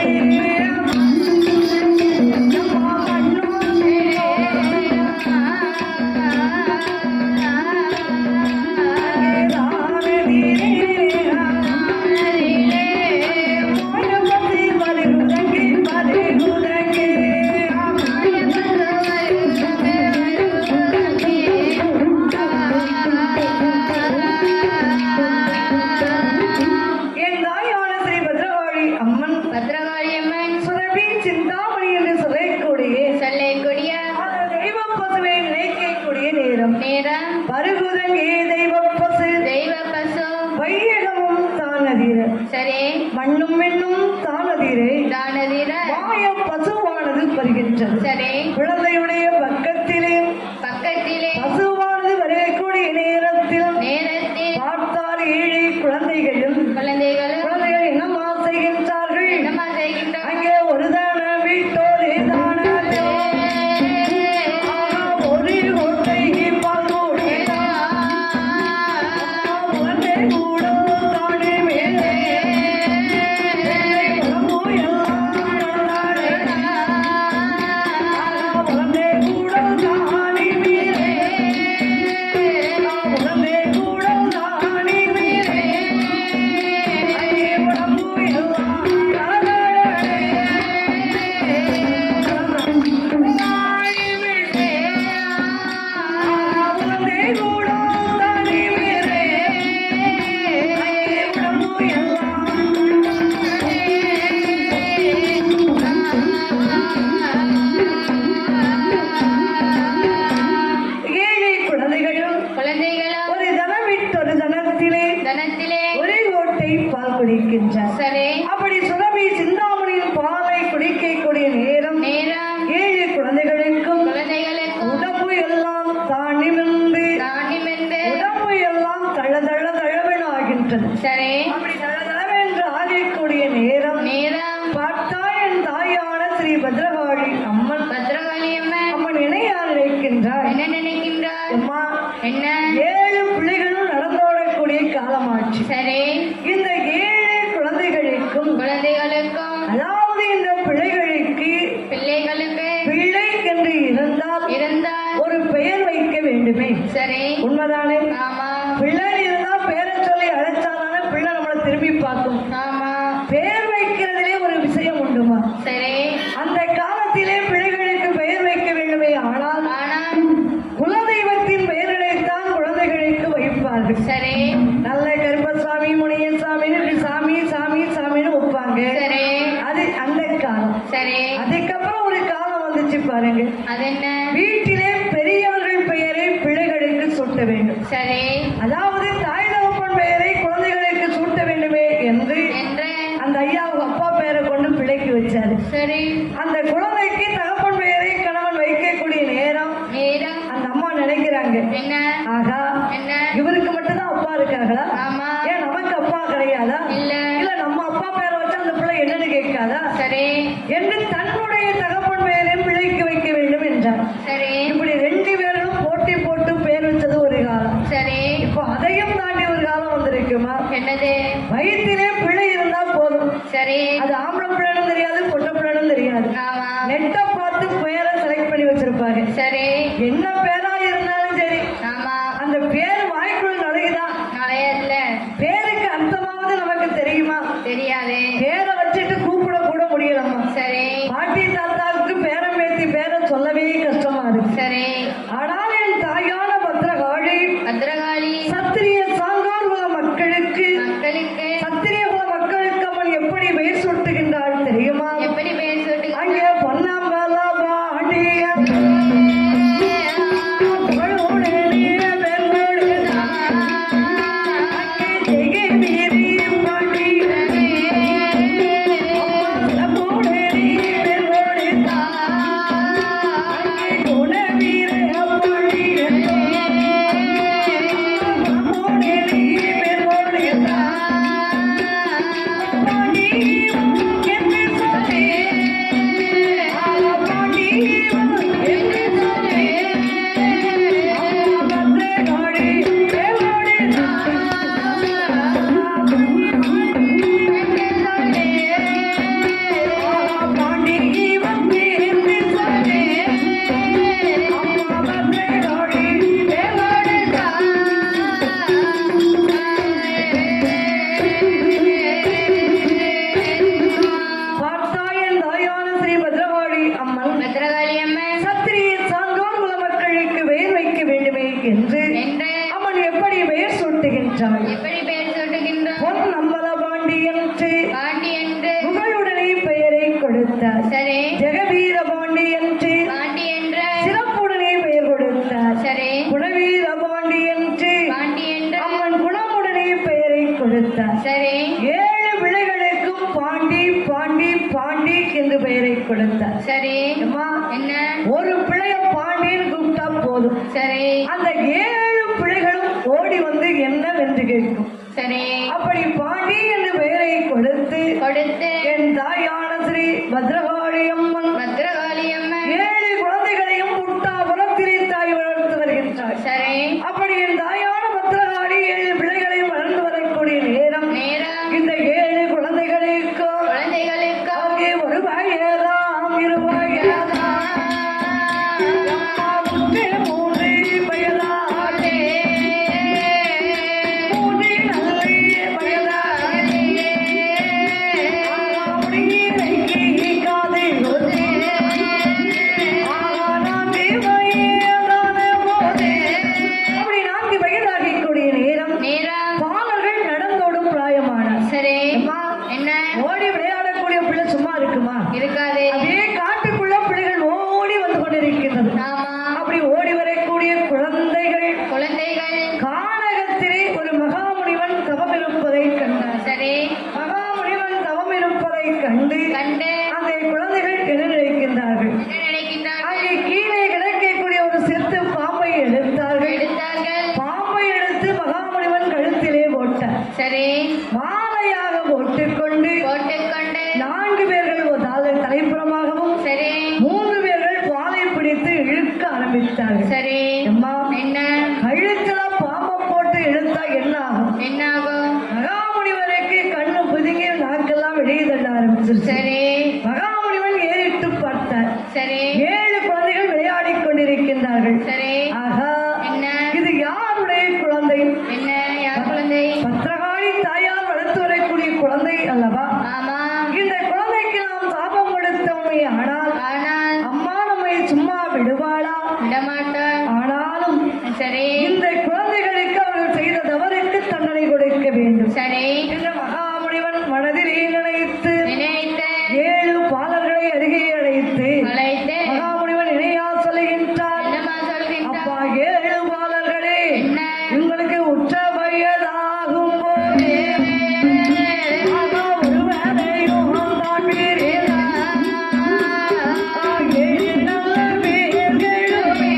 வருகின்றது. சரி. குழந்தையுடைய பக்கத்திலே பசுவானது வரக்கூடிய நேரத்தில் பார்த்தால் 7 குழந்தைகள் என்னமா செய்கின்றார்கள்? அங்கே ஒரு தான வீட்டோடு தான ஒரு கோட்டை பால் குழந்தை கூட தானே மேலே குழந்தை கூட தானே மேலே குழந்தை கூட தானே மேலே அங்கே உடம்பு எல்லாம் அப்படி சுரபி சிந்தாமணியின் பாலை குடிக்கக்கூடிய நேரம் 7 குழந்தைகளுக்கும் உடம்பு எல்லாம் தானிமிந்து உடம்பு எல்லாம் தளதள தழவென ஆகின்றது. அப்படி தளதளவென்று ஆகக்கூடிய நேரம் பார்த்தா என் தாயான ஸ்ரீ பத்ரகாளி அம்மன் நினையால் நினைக்கின்றார். அம்மா 7 பிள்ளைகளும் நடந்தோடக்கூடிய காலமாச்சு. இந்த 7 குழந்தைகளுக்கும் அதாவது இந்த பிள்ளைகளுக்கு பிள்ளை என்று இருந்தால் ஒரு பெயர் வைக்க வேண்டுமே. உண்மைதானே? பிள்ளை இருந்தா பேரை சொல்லி அழைச்சாதானே பிள்ளை நம்மளை திரும்பி பார்க்கும். பெயர் வைக்கிறதுலே ஒரு விஷயம் உண்டுமா? அந்த காலத்திலே பிள்ளைகளுக்கு பெயர் வைக்க வேண்டுமே. ஆனால் குலதெய்வத்தின் பெயர்களைத்தான் குழந்தைகளுக்கு வைப்பார்கள். நல்ல கருப்பசாமி முனியசாமி சாமி சாமி சாமின்னு வைப்பாங்க. அது அந்த காலம். அதுக்கப்புறம் ஒரு காலம் வந்துச்சு பாருங்க. வீட்டிலே பெரியவர்கள் பெயரை பிள்ளைகளுக்கு சூட்ட வேண்டும். அதாவது தாய் தகப்பன் பெயரை குழந்தைகளுக்கு சூட்ட வேண்டுமே என்று அந்த ஐயா அப்பா பெயரை கொண்டு பிள்ளைக்கு வச்சாரு. அந்த குழந்தைக்கு தகப்பன் பெயரை கணவன் வைக்கக்கூடிய நேரம் அந்த அம்மா நினைக்கிறாங்க, ஆகா இவருக்கு மட்டும்தான் அப்பா இருக்காங்களா? ஏன் நமக்கு அப்பா கிடையாதா? இல்ல நம்ம அப்பா பேரை வச்சா அந்த பிள்ளை என்னன்னு கேட்காதா என்று தன்னுடைய தகப்பன் பெயரை பிள்ளைக்கு வைக்க வேண்டும் என்றார். இப்படி 2 பேரும் போட்டி போட்டு பெயர் வச்சது ஒரு காலம். இப்போ அதையும் தாண்டி ஒரு காலம் வந்திருக்குமா? வயிற்றிலே பிள்ளை இருந்தா போதும். அது ஆம்பளை பிள்ளைன்னு தெரியாது, பொண்ணு பிள்ளைன்னு தெரியாது. நெட்டை பார்த்து பெயரை செலக்ட் பண்ணி வச்சிருப்பாரு. என்ன பேரா இருந்தாலும் சரி அந்த பேர் வாய்க்குள் நுழையுதா? பேருக்கு அர்த்தமாவது நமக்கு தெரியுமா? பேரை வச்சுட்டு கூப்பிட கூட முடியலம்மா. பாட்டி தாத்தாவுக்கு பேரம் பேத்தி பேரை சொல்லவே கஷ்டமா இருக்கு. ஆனால் என் தாயான பத்ரகாளி சத்திரிய சான்றோர் குல மக்களுக்கு சத்திரிய குல மக்களுக்கு அவன் எப்படி பெயர் சூட்டுகின்றாள் தெரியுமா? அங்கே பொன்னாம்பலா பாண்டியன் ஜெகவீர பாண்டி என்று சிறப்புடனே பெயர் கொடுத்தார். குணவீர பாண்டி என்று அம்மன் குணமுடனே பெயரை கொடுத்தார். 7 பிள்ளைகளுக்கும் பாண்டி பாண்டி பாண்டி என்று பெயரை கொடுத்தார். சரி. அம்மா, என்ன? ஒரு பிள்ளைய பாண்டின்னு கூப்பிட்டா போதும், சரி. அந்த 7 பிள்ளைகளும் ஓடி வந்து என்னவென்று கேட்கும். சரி. அப்படி பாண்டி என்று பெயரை கொடுத்து என் தாயான ஸ்ரீ பத்ரகாளி அம்மன் 7 குழந்தைகளையும் புட்டாபுரத்திலே தாய் வளர்த்து வருகின்றார். சரி. அப்படி என் தாயான பத்ரகாளி 7 பிள்ளைகளையும் வளர்ந்து வரக்கூடிய நேரம் இந்த 7 குழந்தைகளுக்கு அங்கே ஒரு வயதாம் 2 வயதாம் 3 வயதாலே 3 நல்ல வயதாலே முடியிறைக்கு காதை ஒதே ஆனாமே வயதான போதே. அப்படி 4 வயதாகக்கூடிய நேரம் பாலர்கள் நடந்தோடும் பிராயமானார். சரி. அம்மா, என்ன? ஓடி விளையாடக்கூடிய பிள்ளை சும்மா இருக்குமா? இருக்காதே. அதே காட்டுக்குள்ள பிள்ளைகள் ஓடி வந்து கொண்டிருக்கின்றது. ஆமா. அப்படி ஓடி வரக்கூடிய குழந்தைகள் கானகத்திலே ஒரு மகாமுனிவன் தவம் இருப்பதை கண்டார். சரி. மகாமுனிவன் தவம் இருப்பதை கண்டு அந்த குழந்தைகள் என்ன நினைக்கின்றார்கள்? அங்கே கீழே கிடக்கக்கூடிய ஒரு செத்து பாம்பை எடுத்தார்கள். பாம்பை எடுத்து மகாமுனிவன் கழுத்திலே போட்டார். சரி. மாலையாக போட்டுக்கொண்டு 4 பேர்கள் தலைப்புறமாகவும் 3 பேர்கள் வாளை பிடித்து இழுக்க ஆரம்பித்தார்கள். சரி. அம்மா, என்ன? கழுத்துல பாம்பை போட்டு இழுத்தா என்ன ஆகும்? என்னாகும்? மகாமுனிவருக்கு கண்ணு புதுங்கி நாக்கெல்லாம் வெளியே தள்ள ஆரம்பிச்சிருச்சு. சரி. மகாமுனிவன் ஏறிட்டு பார்த்தார். சரி. 7 குழந்தைகள் விளையாடிக் கொண்டிருக்கின்றார்கள். சரி. ஆகா, என்ன? இது யாருடைய குழந்தை? என்ன? யார் குழந்தை? பத்ரகாளி தாயார் வளர்த்து வரக்கூடிய குழந்தை அல்லவா? ஆமா. இந்த குழந்தைக்கு நாம் சாபம் கொடுத்தோமே ஆனால் அம்மா நம்மை சும்மா விடுவாளா? விடமாட்டாள். ஆனாலும் சரி. இந்த குழந்தைகளுக்கு அவர்கள் செய்த தவறுக்கு தண்டனை கொடுக்க வேண்டும். சரி. இந்த மகாமுனிவன் மனதிலே நினைத்து 7 பாலர்களை அருகே அழைத்து மகாமுனிவன் இணையா சொல்லுகின்றார். அப்பா, 7 பாலர்களே, உங்களுக்கு உற்ற வயதாகும் போதே ஒரு வேலையும் தான் வீரேனா 7 நல்ல வீர்களுமே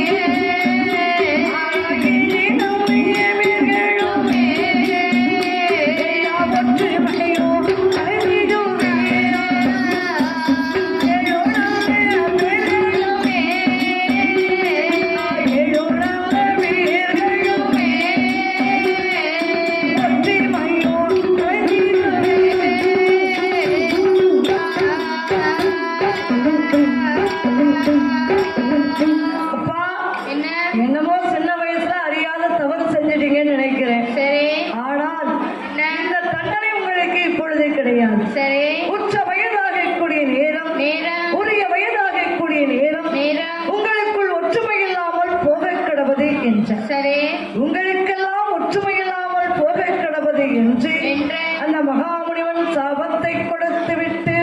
7 நம்முடைய வீர்களுமே ஒற்று வகையும் கலைவிடுமே 7 நல்ல வீர்களுமே 7 நல்ல வீர்களுமே ஒற்று வகையும் கலைவிடுமே. அப்பா, என்ன? என்னமோ சின்ன வயசுல அறியாத தவறு செஞ்சிட்டீங்கன்னு நினைக்கிறேன். சரி. ஆனால் என்ன? இந்த தண்டனை உங்களுக்கு இப்பொழுது கிடையாது. சரி. உச்ச வயதாகக்கூடிய நேரம், உரிய வயதாகக்கூடிய நேரம் உங்களுக்குள் ஒற்றுமை இல்லாமல் போக கிடவது என்றார். சரி. உங்களுக்கெல்லாம் ஒற்றுமை இல்லாமல் போக கிடவது என்று அந்த மகாமுனிவன் சாபத்தை கொடுத்துவிட்டு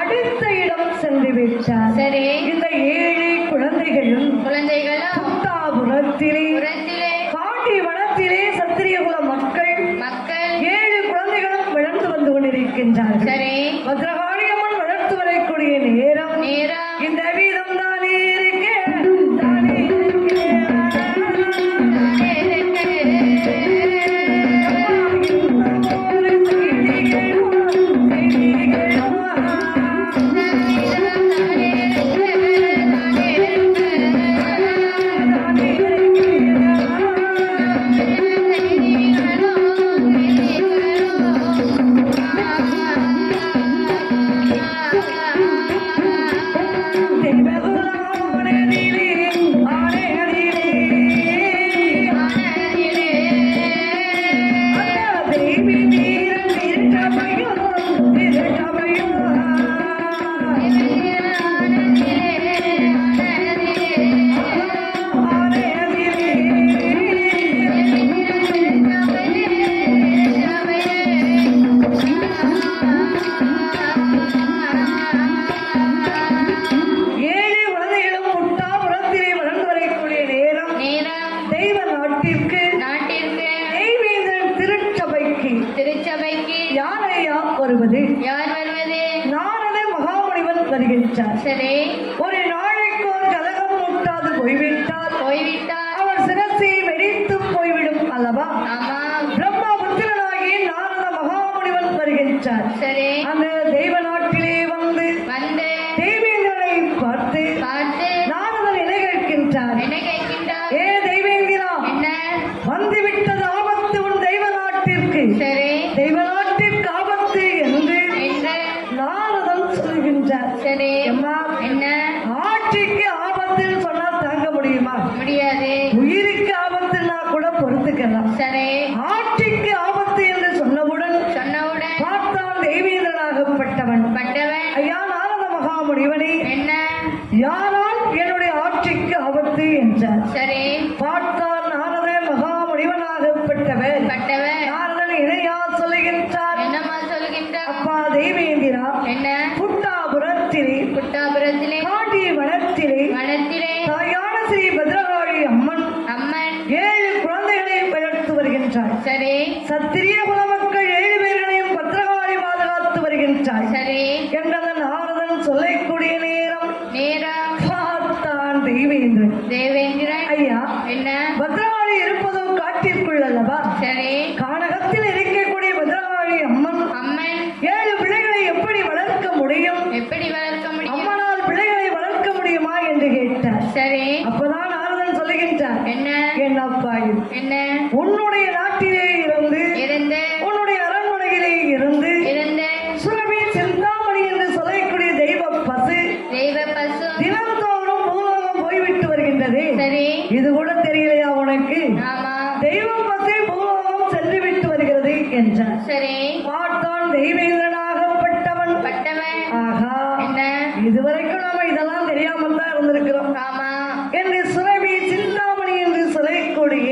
அடுத்த இடம் சென்று விட்டார். சரி. இந்த 7 குழந்தைகளும் புத்தாபுரத்திலே காட்டி வனத்திலே சத்திரிய குல மக்கள் 7 குழந்தைகளும் வளர்ந்து வந்து கொண்டிருக்கின்றார்கள். சரி. பத்ரகாளி அம்மன் வளர்த்து வரக்கூடிய நேரம் இந்த வீதம் தானே இருக்கேன், தானே இருக்கேன். ஒரு செய்திகளும் திருச்சபைக்கு யார் ஐயா வருவது? யார் வருவது? நான் வருகின்றார். சரி. ஒரு நாளைக்கு ஒரு கலகம் முட்டாது போய்விட்டால் அவர் சிரசை வெடித்து போய்விடும் அல்லவா? ஆமா. பிரம்மா புத்திரனாகி நாரத மகாமுனிவன் வருகின்றார். சரி. அந்த தெய்வ நாட்டிலே வந்து தெய்வேந்திரனை பார்த்து நாரதர் என்ன கேட்கின்றார்? ஏ தெய்வேந்திரா, வந்துவிட்டது ஆபத்து உன் தெய்வ நாட்டிற்கு. சரி. தெய்வ நாட்டிற்கு ஆபத்து என்று நாரதன் சொல்கின்றார். சரி. அம்மா, என்ன ஆட்சிக்கு ஆபத்துன்னு சொன்னால் தாங்க முடியுமா? முடியாது. உயிருக்கு ஆபத்துன்னா கூட பொறுத்துக்கலாம். சரி. ஆட்சிக்கு ஆபத்து என்று சொன்னவுடன் பார்த்தான் தெய்வேந்திரனாகப்பட்டவன். ஐயா நாரத மகாமுனிவனே, என்ன யாரால் என்னுடைய ஆட்சிக்கு ஆபத்து என்றார். சரி. பார்த்தான் நாரத மகாமுனிவனாகப்பட்டவர். நாரதன் இதையா சொல்லுகின்றார்? என்னமா சொல்கின்றார்? அப்பா தெய்வேந்திரா, என்ன புட்டாபுரத்திலே காட்டி வனத்திலே தாயான ஸ்ரீ பத்ரகாளி அம்மன் 7 குழந்தைகளை வளர்த்து வருகின்றார். சரி. சத்திரிய குல மக்கள் 7 பேர்களையும் பத்ரகாளி பாதுகாத்து வருகின்றார். சரி. என்றது நாரதன் சொல்லக்கூடிய நேரம் பார்த்தான் தெய்வேந்திரன். ஐயா, என்ன பத்ரகாளி இருப்பதோ காட்டிற்குள் அல்லவா? சரி. கானகத்தில் இருக்கக்கூடிய பத்ரகாளி அம்மன் 7 பிள்ளைகளை எப்படி வளர்க்க முடியும்? அம்மனால் பிள்ளைகளை வளர்க்க முடியுமா என்று கேட்டார். சரி. அப்பதான் நாரதன் சொல்லுகின்றார். என்னப்பா இது? என்ன உன்னுடைய நாட்டிலே இருந்து உன்னுடைய அரண்மனையிலே இருந்து சுரபி சிந்தாமணி என்று சொல்லக்கூடிய தெய்வ பசு தினந்தோறும் பூலோகம் போய்விட்டு வருகின்றது. சரி. இது கூட தெரியலையா உனக்கு? ஆமா. தெய்வ பசு பூலோகம் சென்று விட்டு வருகிறது என்றார். சரி. பார்த்தான் தெய்வேந்திரனாகப்பட்டவன். ஆகா, என்ன இதுவரைக்கும் நாம இதெல்லாம் தெரியாமல் தான் இருந்திருக்கிறோம். ஆமா. என்று சுரபி சிந்தாமணி என்று சொல்லக்கூடிய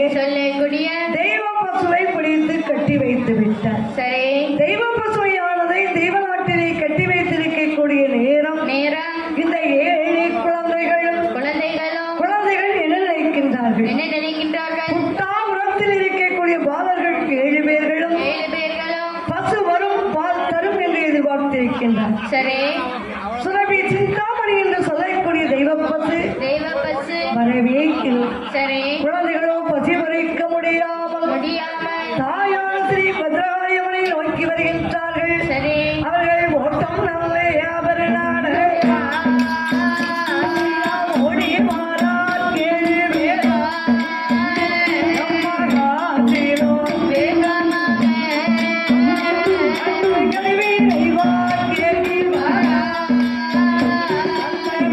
தெய்வ பசுவை பிடித்து கட்டி வைத்து விட்டார். சரி. தெய்வ பசுவையானதை தெய்வ நாட்டிலே கட்டி வைத்திருக்கக்கூடிய நேரம் இந்த 7 குழந்தைகள் என்ன நினைக்கின்றார்கள்? புட்டாபுரத்தில் இருக்கக்கூடிய பாலர்கள் 7 பேர்களும் பசு வரும் பால் தரும் என்று எதிர்பார்த்திருக்கின்றார். சரி. சுரபி சிந்தாமணி என்று சொல்லக்கூடிய தெய்வ பசு வரவே இல்லை. சரி. குழந்தைகளோ பசி பறிக்க முடியாமல் தாயான ஸ்ரீ பத்ரகாளியம்மனை நோக்கி வருகின்றார்கள். சரி. அவர்கள் ஓட்டம் நல்ல ஆபரணான ஓடி மாறார் 7 பேர் அம்மா காத்திரோ கழிவி நெய்வார் கேள்வி வாரா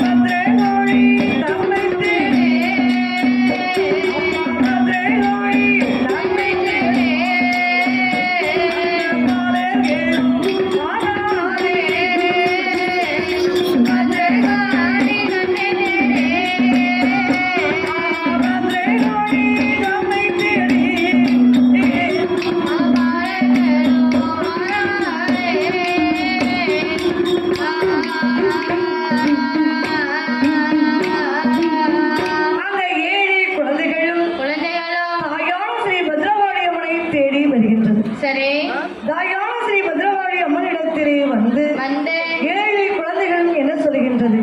பத்ரகாளி தம்மை தேடி பத்ரகாளி தம்மை தேடி அந்த 7 குழந்தைகளும் தாயான ஸ்ரீ பத்ரகாளி அம்மனை தேடி வருகின்றது. சரி. தாயான ஸ்ரீ பத்ரகாளி அம்மனிடத்திலே வந்து 7 குழந்தைகளும் என்ன சொல்கின்றது?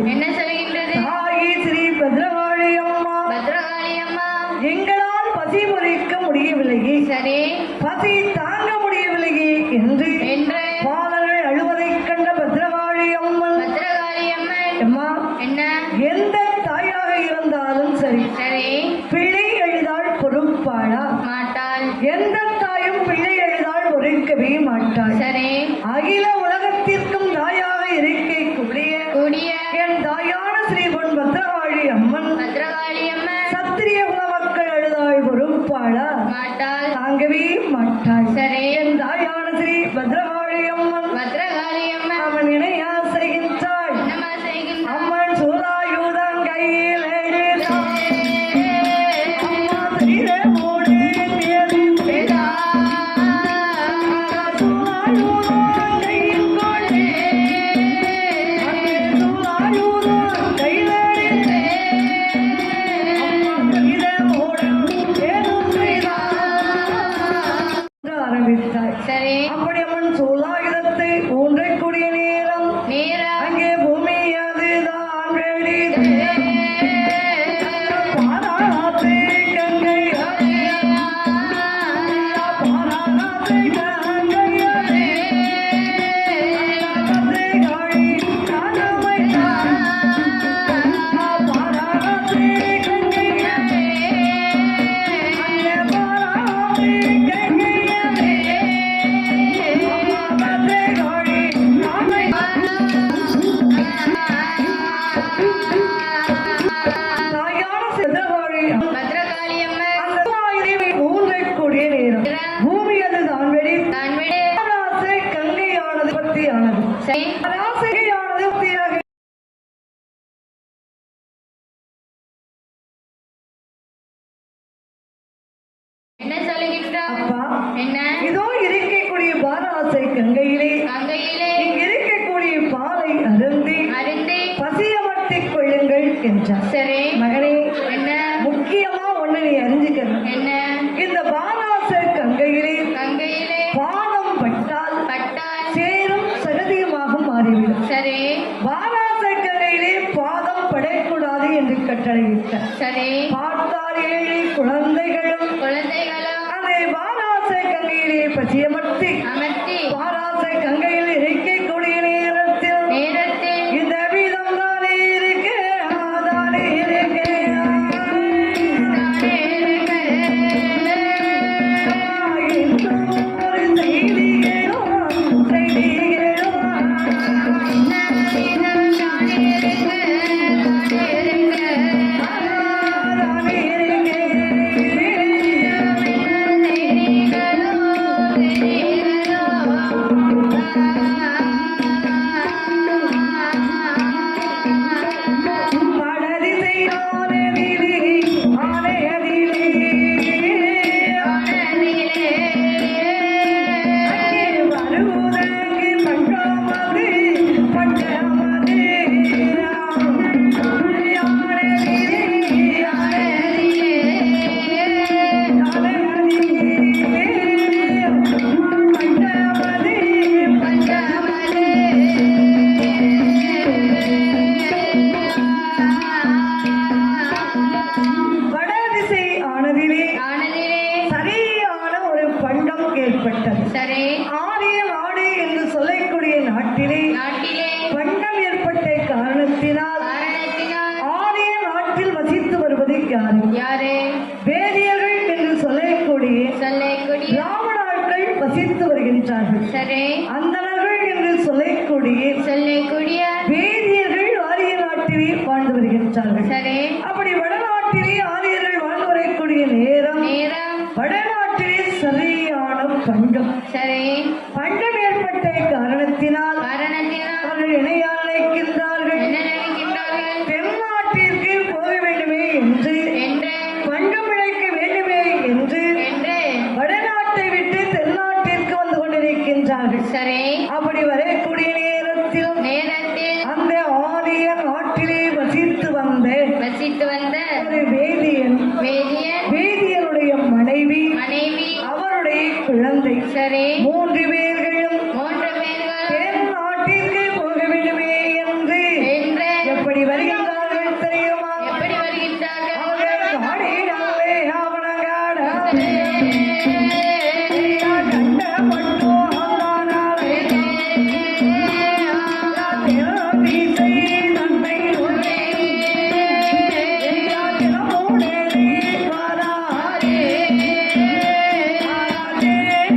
தாயே ஸ்ரீ பத்ரகாளி அம்மா, எங்களால் பசி பொறிக்க முடியவில்லையே, சரி. பசி தாங்க முடியவில்லையே என்று பாலர்கள் அழுவதைக் கண்ட பத்ரகாளி அம்மன், அம்மா, என்ன எந்த தாயாக இருந்தாலும் சரி, சரி. பிள்ளை எழுதாள் பொறுப்பாளா? மாட்டாள். எந்த தாயும் பிள்ளை எழுதாள் ஒழிக்கவே மாட்டாள். சரி. அகில உலகத்திற்கும் தாயா சரி. ஆசையானது உறுதியாக என்ன சொல்லுகின்றார்? அப்பா, என்ன? இதோ இருக்கக்கூடிய பாராசை கங்கையிலே அங்கையிலே இங்கு இருக்கக்கூடிய பாலை அருந்தி அருந்தி பசியமர்த்திக் கொள்ளுங்கள் என்றார். சரி. மகனே, என்ன? முக்கியமா ஒண்ணு நீ அறிஞ்சுக்கணும். என்ன? இந்த பாராசை கங்கையிலே கங்கையிலே பானம் பட்டால் பட்டால் சேரும் சகதியுமாக மாறிவிடும். சரி. பாராசை கங்கையிலே பாதம் படக்கூடாது என்று கட்டளையிட்டார். சரி. பார்த்தால் 7 குழந்தைகளும் குழந்தைகளும் அதை பாராசை கங்கையிலே பசியமர்த்தி அமர்த்தி பாராசை கங்கையில் இருக்கக்கூடிய நேரத்தில் நேரத்தில் இந்த வீதம் தானே இருக்கு, தானே இருக்கு. தானே இருக்க. ஒரு செய்திகளோ செய்திகளோ என்ன வீதம் தானே இருக்க. தானே இருக்க. தானே இருக்கு. மனதிசை ஆனதிலே ஆனையதிலே அங்கே வருவதற்கு பட்டாமது பட்டாமது ஆனதிலே வடதிசை ஆனதிலே சரியான ஒரு பண்டம் ஏற்பட்டது. சரி. ஆரிய நாடு என்று சொல்லக்கூடிய நாட்டிலே நாட்டிலே பண்டம் ஏற்பட்ட காரணத்தினால் காரணத்தினால் ஆரிய நாட்டில் வசித்து வருவது யாரு? யாரு? வேதியர்கள் என்று சொல்லக்கூடிய சொல்லக்கூடிய பிராமணர்கள் வசித்து வருகின்றார்கள். சரி. அந்தணர்கள் என்று சொல்லக்கூடிய சொல்லக்கூடிய வேதியர்கள் ஆரிய நாட்டிலே வாழ்ந்து வருகின்றார்கள். சரி. அப்படி வடநாட்டிலே ஆரியர்கள் வாழ்ந்து வரக்கூடிய நேரம் நேரம் வடநாட்டிலே சரியான பண்டம் சரி. பண்டம் ஏற்பட்ட காரணத்தினால் காரணத்தினால் அவர்கள் இணையால் நினைக்கின்றார்கள், என்ன நினைக்கின்றார்கள்? தென்னாட்டிற்கு போக வேண்டுமே என்று என்று பண்டம் இழைக்க வேண்டுமே என்று என்று வடநாட்டை விட்டு தென்னாட்டிற்கு வந்து கொண்டிருக்கின்றார்கள். சரி. அப்படி வரக்கூடிய நேரத்தில் நேரத்தில் அந்த ஆரிய நாட்டிலே வசித்து வந்த வசித்து வந்த ஒரு வேதியன், வேதியன் வேதியனுடைய மனைவி, மனைவி அவருடைய குழந்தை, சரி. 3 பேர்களும் 3 பேர்கள் தென்னாட்டிற்கு போக வேண்டுமே என்று என்று எப்படி வருகின்றார்கள் தெரியுமா? எப்படி வருகின்றார்கள்? அவர்கள் காடினாலே அவனங்காடாலே கண்ட மட்டும் ஆனாலே திசை தன்னை உள்ளே தினமோடே வராரே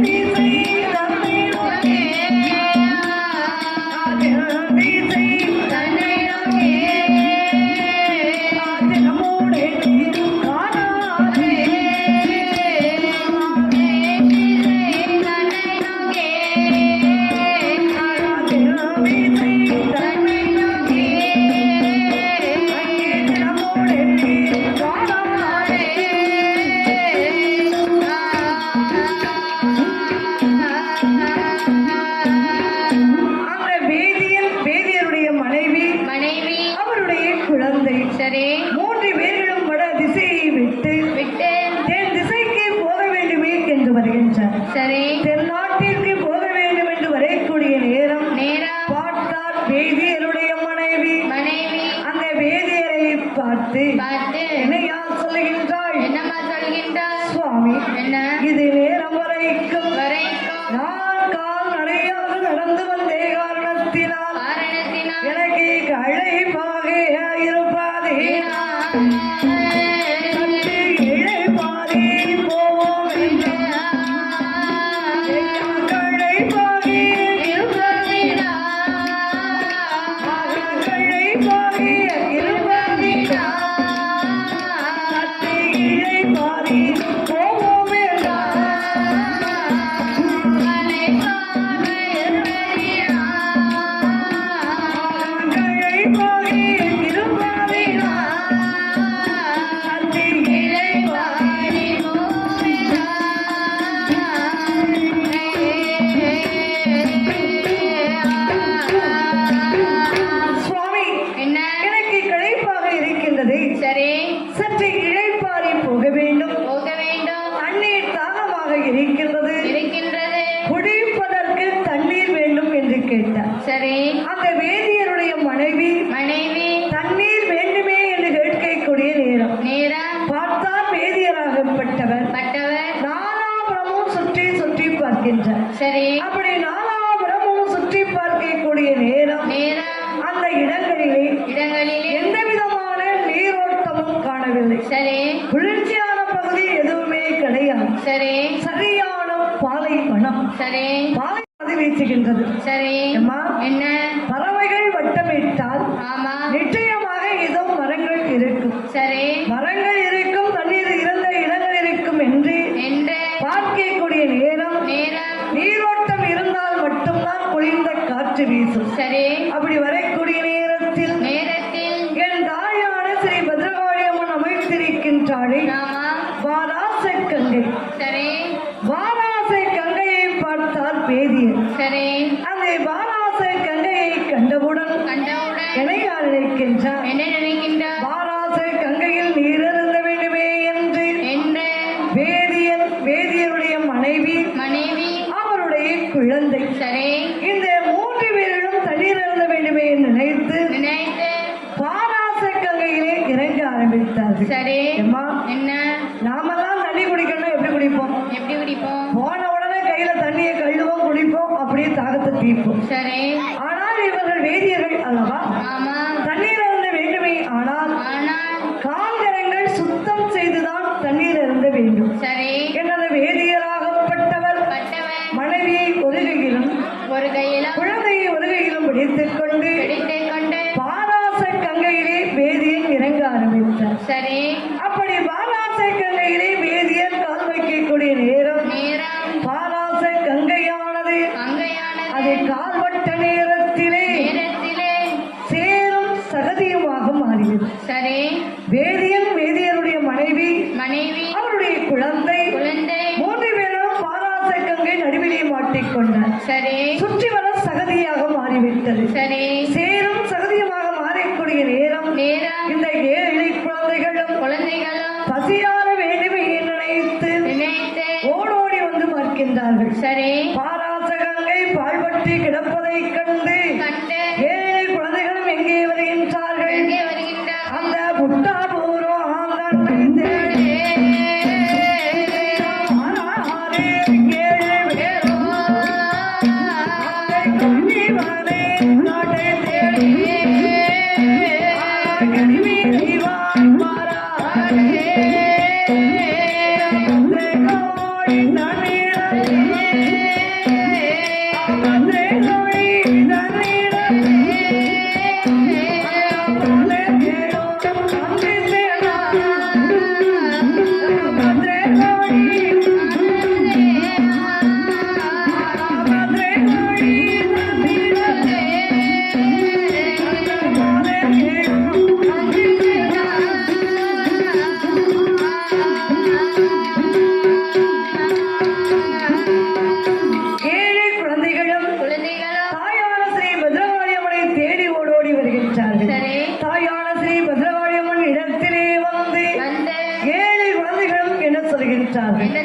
திசை தன்னை உள்ளே திசை தன்னை நோக்கி தினமோடே வராரே தன்னை நோக்கி தன்னை நோக்கி அந்த வேதியருடைய மனைவி, மனைவி அவருடைய குழந்தை, சரி. 3 பேர்களும் வட திசையை விட்டு விட்டு தென் திசைக்கு போக வேண்டுமே என்று வருகின்றார். சரி. தென்னாட்டிற்கு போக வேண்டும் என்று வரக்கூடிய நேரம் நேரம் பார்த்தால் வேதியருடைய மனைவி மனைவி அந்த வேதியரை பார்த்து பார்த்து என்னையா சொல்லுகின்றாள்? என்னம்மா சொல்கின்றார்? சுவாமி, என்ன? இது நேரம் வரைக்கும் வரைக்கும் நான் கால் நடையாக நடந்து வந்தே காரணத்தினால் காரணத்தினால் எனக்கு களைப்பாக இருப்பாதே, சற்று இளைப்பாறி போவோம் என்று களைப்பாக களைப்பாக இருப்பாதே வேதியருடைய மனைவி தண்ணீர் வேண்டுமே என்று கேட்கக்கூடிய நேரம் பார்த்தால் வேதியராகப்பட்டவர் நாலாபுரமும் சுற்றி சுற்றி பார்க்கின்றார். சரி. அப்படி நாலாபுரமும் சுற்றி பார்க்கக்கூடிய நேரம் அந்த இடங்களிலே எந்த விதமான நீரோட்டமும் காணவில்லை. சரி. குளிர்ச்சியான பகுதி எதுவுமே கிடையாது. சரி. சரியான பாலைவனம். சரி. பாலை வீசுகின்றது. சரி. அம்மா, என்ன? பறவைகள் வட்டமிட்டால் ஆமா. நிச்சயமாக இதோ மரங்கள் இருக்கும். சரி. மரங்கள் இருக்கும், தண்ணீர் இருந்த இடங்கள் இருக்கும் என்று பார்க்கக்கூடிய நேரம் நீரோட்டம் இருந்தால் மட்டும்தான் குளிர்ந்த காற்று வீசும். சரி. அப்படி வரக்கூடிய நேரத்தில் என் தாயான ஸ்ரீ பத்ரகாளி அம்மன் அமைத்திருக்கின்றாளே வாராசை கங்கை. சரி. வாராசை கங்கையை பார்த்தால் வேதியர். சரி. அந்த வாராசை கங்கையை கண்டவுடன் என்னை யார் நினைக்கின்றார்? என்ன நினைக்கின்றார்? வாராசை கங்கையில் நீர் இருந்த வேண்டுமே என்று வேதியருடைய மனைவி அவருடைய குழந்தை சரி. இந்த 3 பேரிடம் தண்ணீர் இருந்த வேண்டுமே என்று நினைத்து வாராசை கங்கையிலே இறங்க ஆரம்பித்தார்கள். சரி. அம்மா, என்ன? நாமெல்லாம் தண்ணி குடிக்கணும், எப்படி குடிப்போம்? போன உடனே கையில தண்ணியை கழுவோம், குடிப்போம், அப்படியே தாகத்தை தீர்ப்போம். சரி. ஆனால் இவர்கள் வேதியர்கள் அல்லவா? ஆமா. தண்ணீர் இருந்த வேண்டுமே, ஆனால் கால்கரங்கள் சுத்தம் செய்துதான் தண்ணீர் இருந்த வேண்டும். சரி. எனது வேதியராகப்பட்டவர் மனைவியை ஒரு கையிலும் குழந்தையை ஒரு கையிலும் பிடித்துக் கொண்டு வாராசை கங்கையிலே வேதியன் இறங்க ஆரம்பித்தார். சரி. அப்படி வாராசை கங்கையிலே வேதியன் கால் வைக்கக்கூடிய நேரம் வாராசை கங்கையானது அது கால்வட்ட நேரத்திலே சேரும் சகதியுமாக மாறியது. சரி. வேதியருடைய மனைவி அவருடைய குழந்தை 3 பேரும் வாராசை கங்கை நடுவிலே மாட்டிக்கொண்டார். சரி. சுற்றி வர சகதியாக மாறிவிட்டது. சரி. சேரும் சகதியுமாக மாறக்கூடிய நேரம் இந்த 7 குழந்தைகளும் பசியார வேண்டுமே நினைத்து ஓடோடி வந்து பார்க்கின்றார்கள். சரி. வாராசை கங்கை பாழ்பற்றி கிடப்பதை கண்டு 7 குழந்தைகளும் எங்கே வருகின்றார்கள்? அந்த புட்டாபூரோ ஆங்கண்டை தேடி ஆனாரே 7 பேரும் அந்த கண்ணிவானே நாட்டை தேடி கனிவி தெய்வாய் மாறாரே கோடி நன்னிடமே அமர்ந்தே கோடி நன்னிடமே என்ன